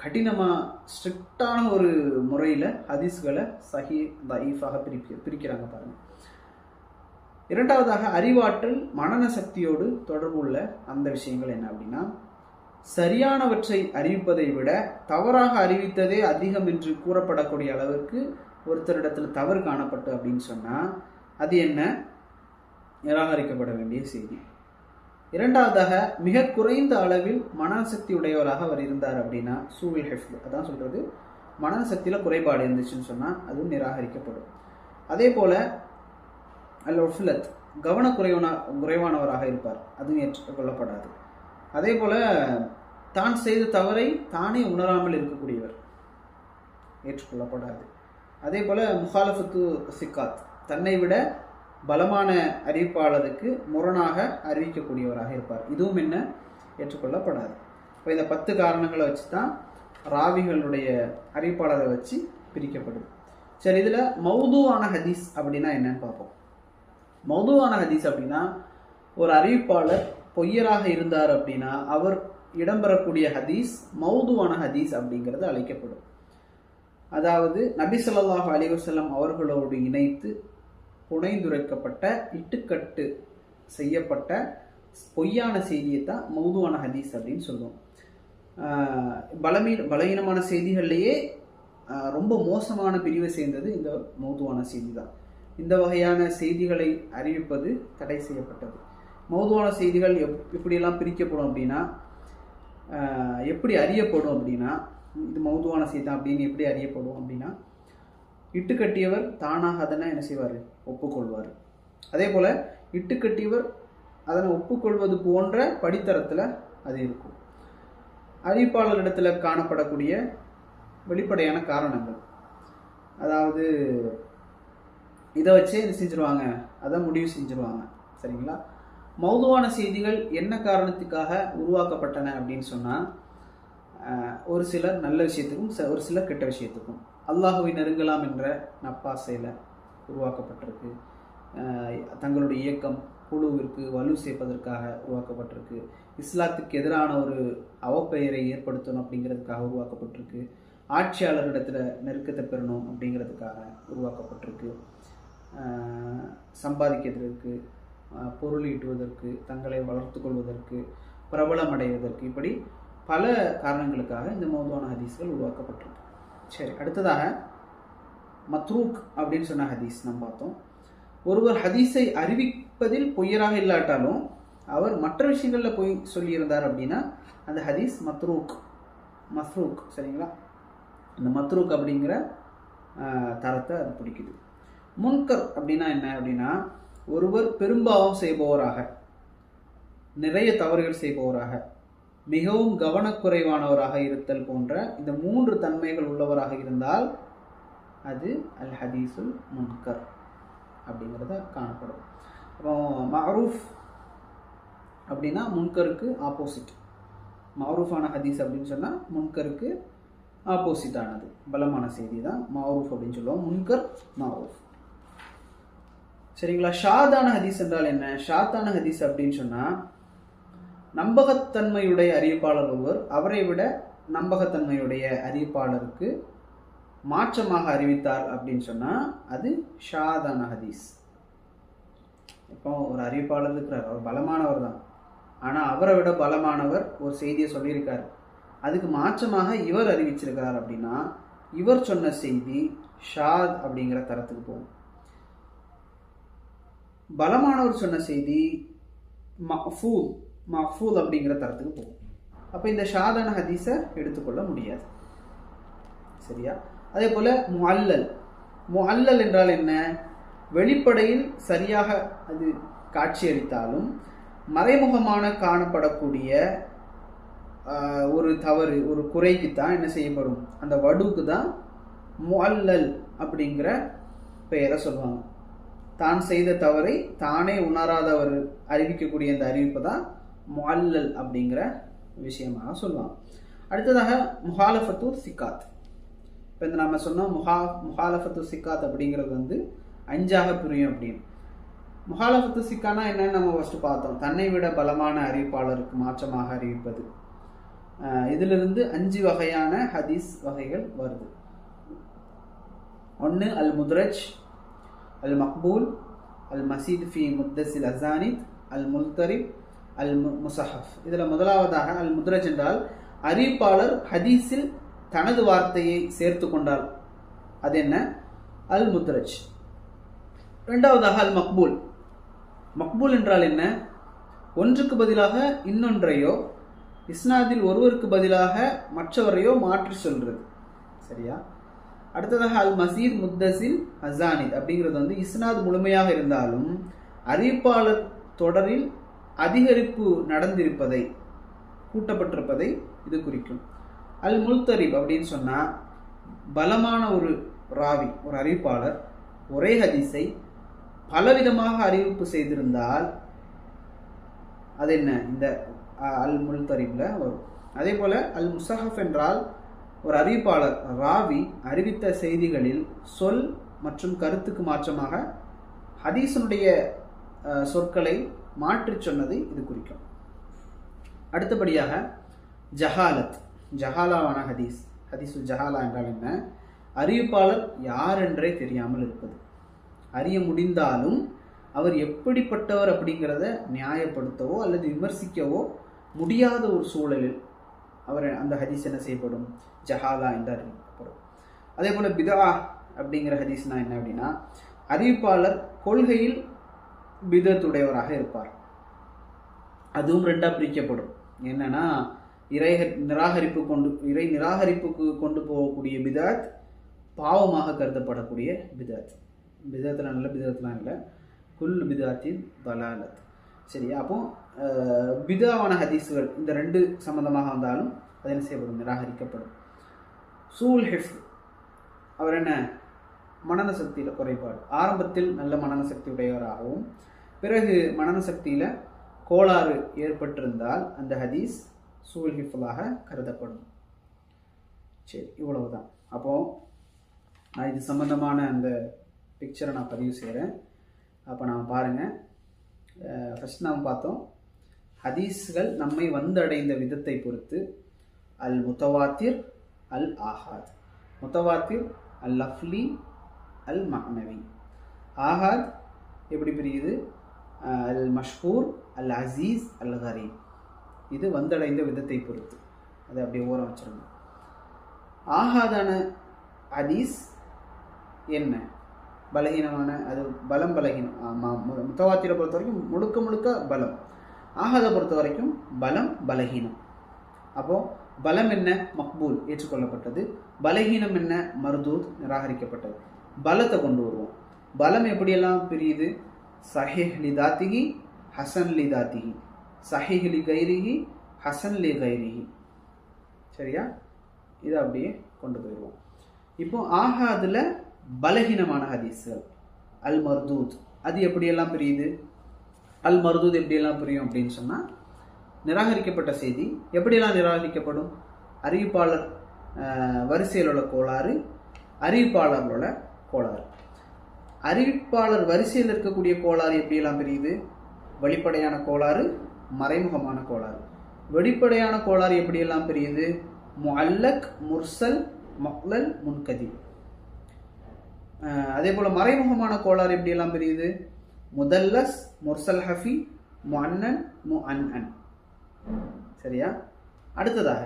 கடினமாக ஸ்ட்ரிக்டான ஒரு முறையில் ஹதீஸ்களை சஹி தஈஃபாக பிரிக்கிறாங்க பாருங்கள். இரண்டாவதாக அறிவாற்றல் மனன சக்தியோடு தொடர்பு உள்ள அந்த விஷயங்கள் என்ன அப்படின்னா, சரியானவற்றை அறிவிப்பதை விட தவறாக அறிவித்ததே அதிகம் என்று கூறப்படக்கூடிய அளவுக்கு ஒருத்தரிடத்தில் தவறு காணப்பட்டு அப்படின்னு சொன்னால் அது என்ன, நிராகரிக்கப்பட வேண்டிய செய்தி. இரண்டாவதாக மிக குறைந்த அளவில் மனசக்தி உடையவராக அவர் இருந்தார் அப்படின்னா சூவில் ஹெஃப்ல், அதான் சொல்றது, மனசக்தியில் குறைபாடு இருந்துச்சுன்னு சொன்னால் அதுவும் நிராகரிக்கப்படும். அதே போல அல் ஒஃப்லத் குறைவானவராக இருப்பார், அதுவும் ஏற்றுக்கொள்ளப்படாது. அதே போல தான் செய்த தவறை தானே உணராமல் இருக்கக்கூடியவர் ஏற்றுக்கொள்ளப்படாது. அதே போல முஹாலஃபத்து சிக்காத், தன்னை விட பலமான அறிவிப்பாளருக்கு முரணாக அறிவிக்கக்கூடியவராக இருப்பார், இதுவும் என்ன, ஏற்றுக்கொள்ளப்படாது. இப்போ இந்த 10 காரணங்களை வச்சு தான் ராவிகளுடைய அறிவிப்பாளரை வச்சு பிரிக்கப்படுது. சரி, இதில் மௌதுவான ஹதீஸ் அப்படின்னா என்னன்னு பார்ப்போம். மௌதுவான ஹதீஸ் அப்படின்னா ஒரு அறிவிப்பாளர் பொய்யராக இருந்தார் அப்படின்னா அவர் இடம்பெறக்கூடிய ஹதீஸ் மௌதுவான ஹதீஸ் அப்படிங்கிறது அழைக்கப்படும். அதாவது நபி ஸல்லல்லாஹு அலைஹி வஸல்லம் அவர்களோடு இணைத்து புனைந்துரைக்கப்பட்ட இட்டுக்கட்டு செய்யப்பட்ட பொய்யான செய்தியை தான் மௌதுவான ஹதீஸ் அப்படின்னு சொல்லுவோம். பலவீனமான செய்திகள்லேயே ரொம்ப மோசமான பிரிவை சேர்ந்தது இந்த மௌதுவான செய்தி தான். இந்த வகையான செய்திகளை அறிவிப்பது தடை செய்யப்பட்டது. மௌதுவான செய்திகள் எப்படியெல்லாம் பிரிக்கப்படும் அப்படின்னா, எப்படி அறியப்படும் அப்படின்னா, இது மௌதுவான செய்தி தான் அப்படின்னு எப்படி அறியப்படும் அப்படின்னா, இட்டுக்கட்டியவர் தானாக அதனை என்ன செய்வார், ஒப்புக்கொள்வார். அதே போல் இட்டுக்கட்டியவர் அதனை ஒப்புக்கொள்வது போன்ற படித்தரத்தில் அது இருக்கும். அறிவிப்பாளரிடத்தில் காணப்படக்கூடிய வெளிப்படையான காரணங்கள், அதாவது இதை வச்சே இது செஞ்சுருவாங்க, அதை முடிவு செஞ்சுருவாங்க. சரிங்களா? மௌதுவான செய்திகள் என்ன காரணத்துக்காக உருவாக்கப்பட்டன அப்படின்னு சொன்னால், ஒரு சிலர் நல்ல விஷயத்துக்கும் ஒரு சிலர் கெட்ட விஷயத்துக்கும், அல்லாஹுவை நெருங்கலாம் என்ற நப்பாசையில் உருவாக்கப்பட்டிருக்கு. தங்களுடைய இயக்கம் குழுவிற்கு வலு சேர்ப்பதற்காக உருவாக்கப்பட்டிருக்கு. இஸ்லாத்துக்கு எதிரான ஒரு அவப்பெயரை ஏற்படுத்தணும் அப்படிங்கிறதுக்காக உருவாக்கப்பட்டிருக்கு. ஆட்சியாளரிடத்தில் நெருக்கத்தை பெறணும் அப்படிங்கிறதுக்காக உருவாக்கப்பட்டிருக்கு. சம்பாதிக்கிறதுக்கு, பொருள் ஈட்டுவதற்கு, தங்களை வளர்த்து கொள்வதற்கு, பிரபலம் அடைவதற்கு, இப்படி பல காரணங்களுக்காக இந்த மௌதுவான ஹதீஸ்கள் உருவாக்கப்பட்டிருக்கு. சரி, அடுத்ததாக மத்ரூக் அப்படின்னு சொன்ன ஹதீஸ் நம்ம பார்த்தோம். ஒருவர் ஹதீஸை அறிவிப்பதில் பொய்யராக இல்லாட்டாலும் அவர் மற்ற விஷயங்களில் பொய் சொல்லியிருந்தார் அப்படின்னா அந்த ஹதீஸ் மத்ரூக். சரிங்களா? இந்த மத்ரூக் அப்படிங்கிற தரத்தை அது பிடிக்குது. முன்கர் அப்படின்னா என்ன அப்படின்னா, ஒருவர் பெரும்பாவம் செய்பவராக, நிறைய தவறுகள் செய்பவராக, மிகவும் கவனக்குறைவானவராக இருத்தல் போன்ற இந்த 3 தன்மைகள் உள்ளவராக இருந்தால் அது அல் ஹதீஸுல் முன்கர் அப்படிங்கிறத காணப்படும். அப்புறம் மஅரூஃப் அப்படின்னா முன்கருக்கு ஆப்போசிட். மஅரூஃபான ஹதீஸ் அப்படின்னு சொன்னால் முன்கருக்கு ஆப்போசிட் ஆனது, பலமான செய்தி தான் மஅரூஃப் அப்படின்னு சொல்லுவோம். முன்கர் மஅரூஃப். சரிங்களா? ஷாதான ஹதீஸ் என்றால் என்ன? ஷாதான ஹதீஸ் அப்படின்னு சொன்னால், நம்பகத்தன்மையுடைய அறிவிப்பாளர் ஒருவர் அவரை விட நம்பகத்தன்மையுடைய அறிவிப்பாளருக்கு மாற்றமாக அறிவித்தார் அப்படின்னு சொன்னால் அது ஷாதான ஹதீஸ். இப்போ ஒரு அறிவிப்பாளர் இருக்கிறார், அவர் பலமானவர் தான், ஆனால் அவரை விட பலமானவர் ஒரு செய்தியை சொல்லியிருக்கார், அதுக்கு மாற்றமாக இவர் அறிவிச்சிருக்கார் அப்படின்னா இவர் சொன்ன செய்தி ஷாத் அப்படிங்கிற தரத்துக்கு போகும். பலமானவர் சொன்ன செய்தி மஃபூல் அப்படிங்கிற தரத்துக்கு போகும். அப்போ இந்த ஷாதான ஹதீஸை எடுத்துக்கொள்ள முடியாது. சரியா? அதே போல முஅல்லல் என்றால் என்ன? வெளிப்படையில் சரியாக அது காட்சியளித்தாலும் மறைமுகமான காணப்படக்கூடிய ஒரு தவறு, ஒரு குறைக்கு தான் என்ன செய்யப்படும், அந்த வடுக்கு தான் முஅல்லல் அப்படிங்கிற பெயரை சொல்லுவாங்க. தான் செய்த தவறை தானே உணராதவர் அறிவிக்கக்கூடிய அந்த அறிவிப்பை தான் முஅல்லல் அப்படிங்கிற விஷயமாக சொல்லுவாங்க. அடுத்ததாக முஹாலஃபத்து சிக்காத். இப்போ இந்த நம்ம சொன்னோம் முஹாலஃபத்து சிக்காத் அப்படிங்கிறது 5ஆக புரியும் அப்படின்னு. முஹாலஃபத்து சிக்கானா என்னன்னு நம்ம ஃபஸ்ட்டு பார்த்தோம். தன்னை விட பலமான அறிவிப்பாளருக்கு மாற்றமாக அறிவிப்பது. இதிலிருந்து 5 வகையான ஹதீஸ் வகைகள் வருது. ஒன்று அல் முத்ரஜ், அல் மக்பூல், அல் மசீத் ஃபி முத்தஸில் அசானித், அல் முல்தரிப், அல் முசஹஃப். இதில் முதலாவதாக அல் முத்ரஜ் என்றால் அறிவிப்பாளர் ஹதீஸில் தனது வார்த்தையை சேர்த்து கொண்டால் அது என்ன? அல் முத்ரஜ். இரண்டாவதாக அல் மக்பூல். மக்பூல் என்றால் என்ன? ஒன்றுக்கு பதிலாக இன்னொன்றையோ இஸ்னாதில் ஒருவருக்கு பதிலாக மற்றவரையோ மாற்றி சொல்றது. சரியா? அடுத்ததாக அல் மசீத் முத்தஸில் அசானித் அப்படிங்கிறது வந்து இஸ்னாத் முழுமையாக இருந்தாலும் அறிவிப்பாளர் தொடரில் அதிகரிப்பு நடந்திருப்பதை, கூட்டப்பட்டிருப்பதை இது குறிக்கும். அல் முல்தரிப் அப்படின்னு சொன்னா பலமான ஒரு ராவி, ஒரு அறிவிப்பாளர் ஒரே ஹதீஸை பலவிதமாக அறிவிப்பு செய்திருந்தால் அது என்ன? இந்த அல் முல்தரிப்ல வரும். அதே போல அல் முசஹஃப் என்றால் ஒரு அறிவிப்பாளர் ராவி அறிவித்த செய்திகளில் சொல் மற்றும் கருத்துக்கு மாற்றமாக ஹதீஸனுடைய சொற்களை மாற்றி சொன்னதை இது குறிக்கும். அடுத்தபடியாக ஜஹாலத், ஜஹாலாவான ஹதீஸ். ஹதீஸுல் ஜஹாலா என்றால் என்ன? அறிவிப்பாளர் யார் என்றே தெரியாமல் இருப்பது. அறிய முடிந்தாலும் அவர் எப்படிப்பட்டவர் அப்படிங்கிறத நியாயப்படுத்தவோ அல்லது விமர்சிக்கவோ முடியாத ஒரு சூழலில் அவர் அந்த ஹதீஸ் என்ன செய்யப்படும்? ஜஹாலா என்று அறிவிக்கப்படும். அதே போல பிதா அப்படிங்கிற ஹதீஸ்னா என்ன அப்படின்னா அறிவிப்பாளர் கொள்கையில் பிதத்துடையவராக இருப்பார். அதுவும் ரெண்டா பிரிக்கப்படும். என்னன்னா இறை நிராகரிப்புக்கு கொண்டு போகக்கூடிய பிதாத், பாவமாக கருதப்படக்கூடிய பிதாத். பிதாத்துல நல்ல பிதாத்லாம் இல்லை, குல் பிதாத்தின் தலாலத். சரியா? அப்போ பிதாவான ஹதீஸ்கள் இந்த ரெண்டு சம்பந்தமாக வந்தாலும் அது என்ன செய்யப்படும்? நிராகரிக்கப்படும். சூல் ஹிஃப், அவர் என்ன? மனன சக்தியில் குறைபாடு. ஆரம்பத்தில் நல்ல மனன சக்தி உடையவராகவும் பிறகு மனன சக்தியில் கோளாறு ஏற்பட்டிருந்தால் அந்த ஹதீஸ் சூல் ஹிஃபுலாக கருதப்படும். சரி, இவ்வளவுதான். அப்போ நான் இது சம்பந்தமான அந்த பிக்சரை நான் பதிவு செய்கிறேன். அப்போ நாம் பாருங்கள். ஃபஸ்ட் நாம் பார்த்தோம் ஹதீஸ்கள் நம்மை வந்தடைந்த விதத்தை பொறுத்து அல் முத்தவாத்திர், அல் ஆஹாத். முத்தவாத்திர் அல் லஃப்லி, அல் மஅனவி. ஆஹாத் எப்படி பிரியுது? அல் மஷ்ஹூர், அல் அசீஸ், அல் கரீப். இது வந்தடைந்த விதத்தை பொறுத்து. அதை அப்படியே ஓரம் வச்சிருங்க. ஆஹாதான ஹதீஸ் என்ன? பலகீனமான, அது பலம் பலகீனம். முத்தவாத்திரை பொறுத்த வரைக்கும் முழுக்க முழுக்க பலம். ஆஹாதை பொறுத்த வரைக்கும் பலம் பலகீனம். அப்போ பலம் என்ன? மக்பூல், ஏற்றுக்கொள்ளப்பட்டது. பலகீனம் என்ன? மர்தூத், நிராகரிக்கப்பட்டது. பலத்தை கொண்டு வருவோம். பலம் எப்படியெல்லாம் பிரியுது? சஹீஹ் லி தாத்திஹி, ஹசன் லி தாத்திஹி, சஹீஹ் லி கைரிஹி, ஹசன் லி கைரிஹி. சரியா? இதை அப்படியே கொண்டு போயிடுவோம். இப்போ ஆஹாதுல பலகீனமான ஹதீஸ்கள் அல் மர்தூத், அது எப்படியெல்லாம் பிரியுது? அல் மர்தூத் எப்படியெல்லாம் பிரியும் அப்படின்னு சொன்னால் நிராகரிக்கப்பட்ட செய்தி எப்படியெல்லாம் நிராகரிக்கப்படும்? அறிவிப்பாளர் வரிசையில் உள்ள கோளாறு, அறிவிப்பாளர்களோட கோளாறு. அறிவிப்பாளர் வரிசையில் இருக்கக்கூடிய கோளாறு எப்படியெல்லாம் பிரியுது? வெளிப்படையான கோளாறு, மறைமுகமான கோளாறு. வெளிப்படையான கோளாறு எப்படியெல்லாம் பிரியுது? முஅல்லக், முர்சல், மக்லல், முன்கதி. அதே போல மறைமுகமான கோளாறு எப்படியெல்லாம் பிரியுது? முதல்லஸ், முர்சல் ஹஃபி, முஅன்னன், முஅன்அன். சரியா? அடுத்ததாக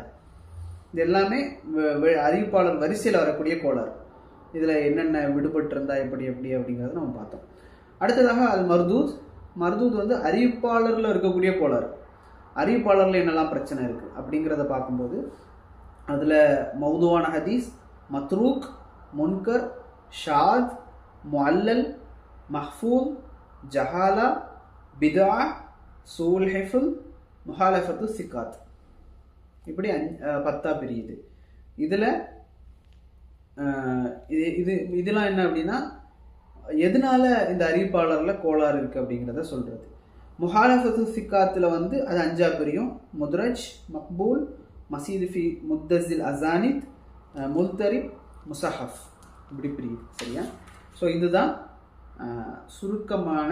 இது எல்லாமே அறிவிப்பாளர் வரிசையில் வரக்கூடிய கோளாறு. இதில் என்னென்ன விடுபட்டு இருந்தா எப்படி அப்படிங்கிறத நம்ம பார்த்தோம். அடுத்ததாக அல் மர்தூத். மர்தூத் வந்து அறிவிப்பாளரில் இருக்கக்கூடிய கோளாறு. அறிவிப்பாளரில் என்னெல்லாம் பிரச்சனை இருக்குது அப்படிங்கிறத பார்க்கும்போது அதில் மௌதுவான ஹதீஸ், மத்ரூக், முன்கர், ஷாத், முஅல்லல், மஹ்ஃபூல், ஜஹாலா, பிதா, சூல் ஹிஃபுல், முஹாலஃபத்து சிக்காத். இப்படி 10 பிரியுது. இதில் இதெல்லாம் என்ன அப்படின்னா எதனால இந்த அறிவிப்பாளரில் கோளாறு இருக்குது அப்படிங்கிறத சொல்கிறது. முஹாலஃபத்து சிக்காத்தில் வந்து அது 5 பிரியும். முத்ரஜ், மக்பூல், மசீத் ஃபி முத்தஸில் அசானித், முல்தரிப், முசஹஃப். இப்படி பிரியுது. சரியா? ஸோ இதுதான் சுருக்கமான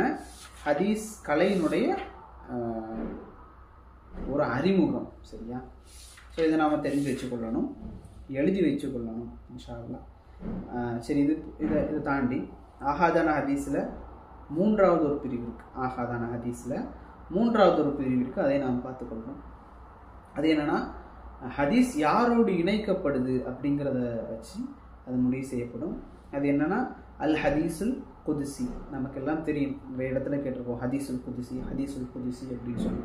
ஹதீஸ் கலையினுடைய ஒரு அறிமுகம். சரியா? ஸோ ஸோ இதை நாம் தெரிஞ்சு வச்சுக்கொள்ளணும், எழுதி வச்சுக்கொள்ளணும் இன்ஷா அல்லாஹ். சரி, இதை தாண்டி ஆஹாதான ஹதீஸில் மூன்றாவது ஒரு பிரிவு இருக்குது. ஆஹாதான ஹதீஸில் மூன்றாவது ஒரு பிரிவு இருக்குது, அதை நாம் பார்த்துக்கொள்கிறோம். அது என்னென்னா, ஹதீஸ் யாரோடு இணைக்கப்படுது அப்படிங்கிறத வச்சு அது முடிவு செய்யப்படும். அது என்னென்னா அல் ஹதீஸுல் குதுசி. நமக்கெல்லாம் தெரியும், நிறைய இடத்துல கேட்டிருக்கோம் ஹதீஸுல் குதுசி, ஹதீஸுல் குதுசி அப்படின்னு சொல்லி.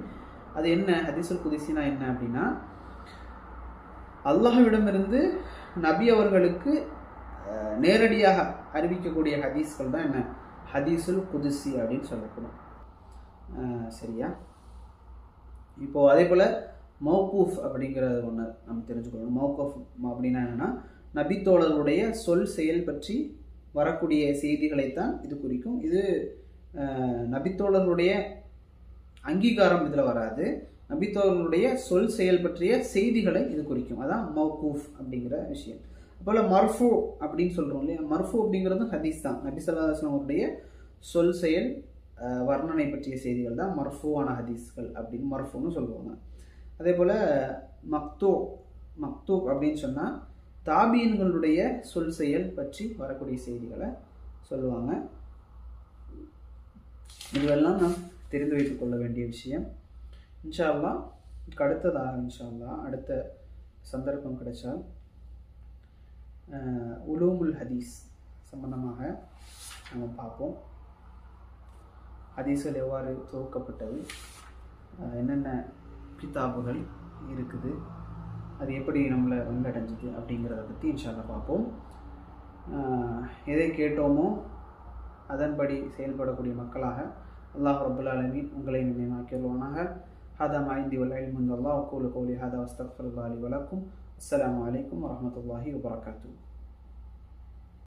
அது என்ன ஹதீஸுல் குதுசினா என்ன அப்படின்னா, அல்லாஹ்விடமிருந்து நபி அவர்களுக்கு நேரடியாக அறிவிக்கக்கூடிய ஹதீஸ்கள் தான் என்ன ஹதீஸுல் குதுசி அப்படின்னு சொல்லப்படும். சரியா? இப்போது அதே போல் மௌகூஃப் அப்படிங்கிறது ஒன்று நம்ம தெரிஞ்சுக்கணும். மௌகூஃப் அப்படின்னா என்னென்னா, நபித்தோழர்களுடைய சொல் செயல் பற்றி வரக்கூடிய செய்திகளைத்தான் இது குறிக்கும். இது நபித்தோழர்களுடைய அங்கீகாரம் இதில் வராது, நபித்தோழர்களுடைய சொல் செயல் பற்றிய செய்திகளை இது குறிக்கும். அதான் மௌகூஃப் அப்படிங்கிற விஷயம். அப்போல மர்ஃபூ அப்படின்னு சொல்கிறோம் இல்லையா, மர்ஃபூ அப்படிங்கிறதும் ஹதீஸ் தான். நபி ஸல்லல்லாஹு அலைஹி வஸல்லம் அவருடைய சொல் செயல் வர்ணனை பற்றிய செய்திகள் தான் மர்ஃபூவான ஹதீஸ்கள் அப்படின்னு மர்ஃபூன்னு சொல்லுவாங்க. அதே போல் மக்தூப் அப்படின்னு சொன்னால் தாபீன்களுடைய சொல் செயல் பற்றி வரக்கூடிய செய்திகளை சொல்லுவாங்க. இதுவெல்லாம் நாம் தெரிந்து வைத்துக் கொள்ள வேண்டிய விஷயம். இன்ஷா அல்லாஹ் அடுத்ததாக அடுத்த சந்தர்ப்பம் கிடைச்சால் உலூமுல் ஹதீஸ் சம்பந்தமாக நம்ம பார்ப்போம். ஹதீஸ்கள் எவ்வாறு தொகுக்கப்பட்டது, என்னென்ன கிதாபுகள் இருக்குது, அது எப்படி நம்மளை வந்தடைஞ்சிது அப்படிங்கிறத பற்றி இன்ஷா அல்லாஹ் பார்ப்போம். எதை கேட்டோமோ அதன்படி செயல்படக்கூடிய மக்களாக அல்லாஹ் ரப்பல் ஆலமீன் உங்களை நினைவாக்கிடுவானாக. ஹதா மா இன்தி வல் இல்மு இன்தல்லாஹ் வ கூலு கௌலி ஹதா வஸ்தக்ஃபிருல்லாஹி லி வ லக்கும். அஸ்ஸலாமு அலைக்கும் வரஹ்மத்துல்லாஹி வபரகாத்துஹு.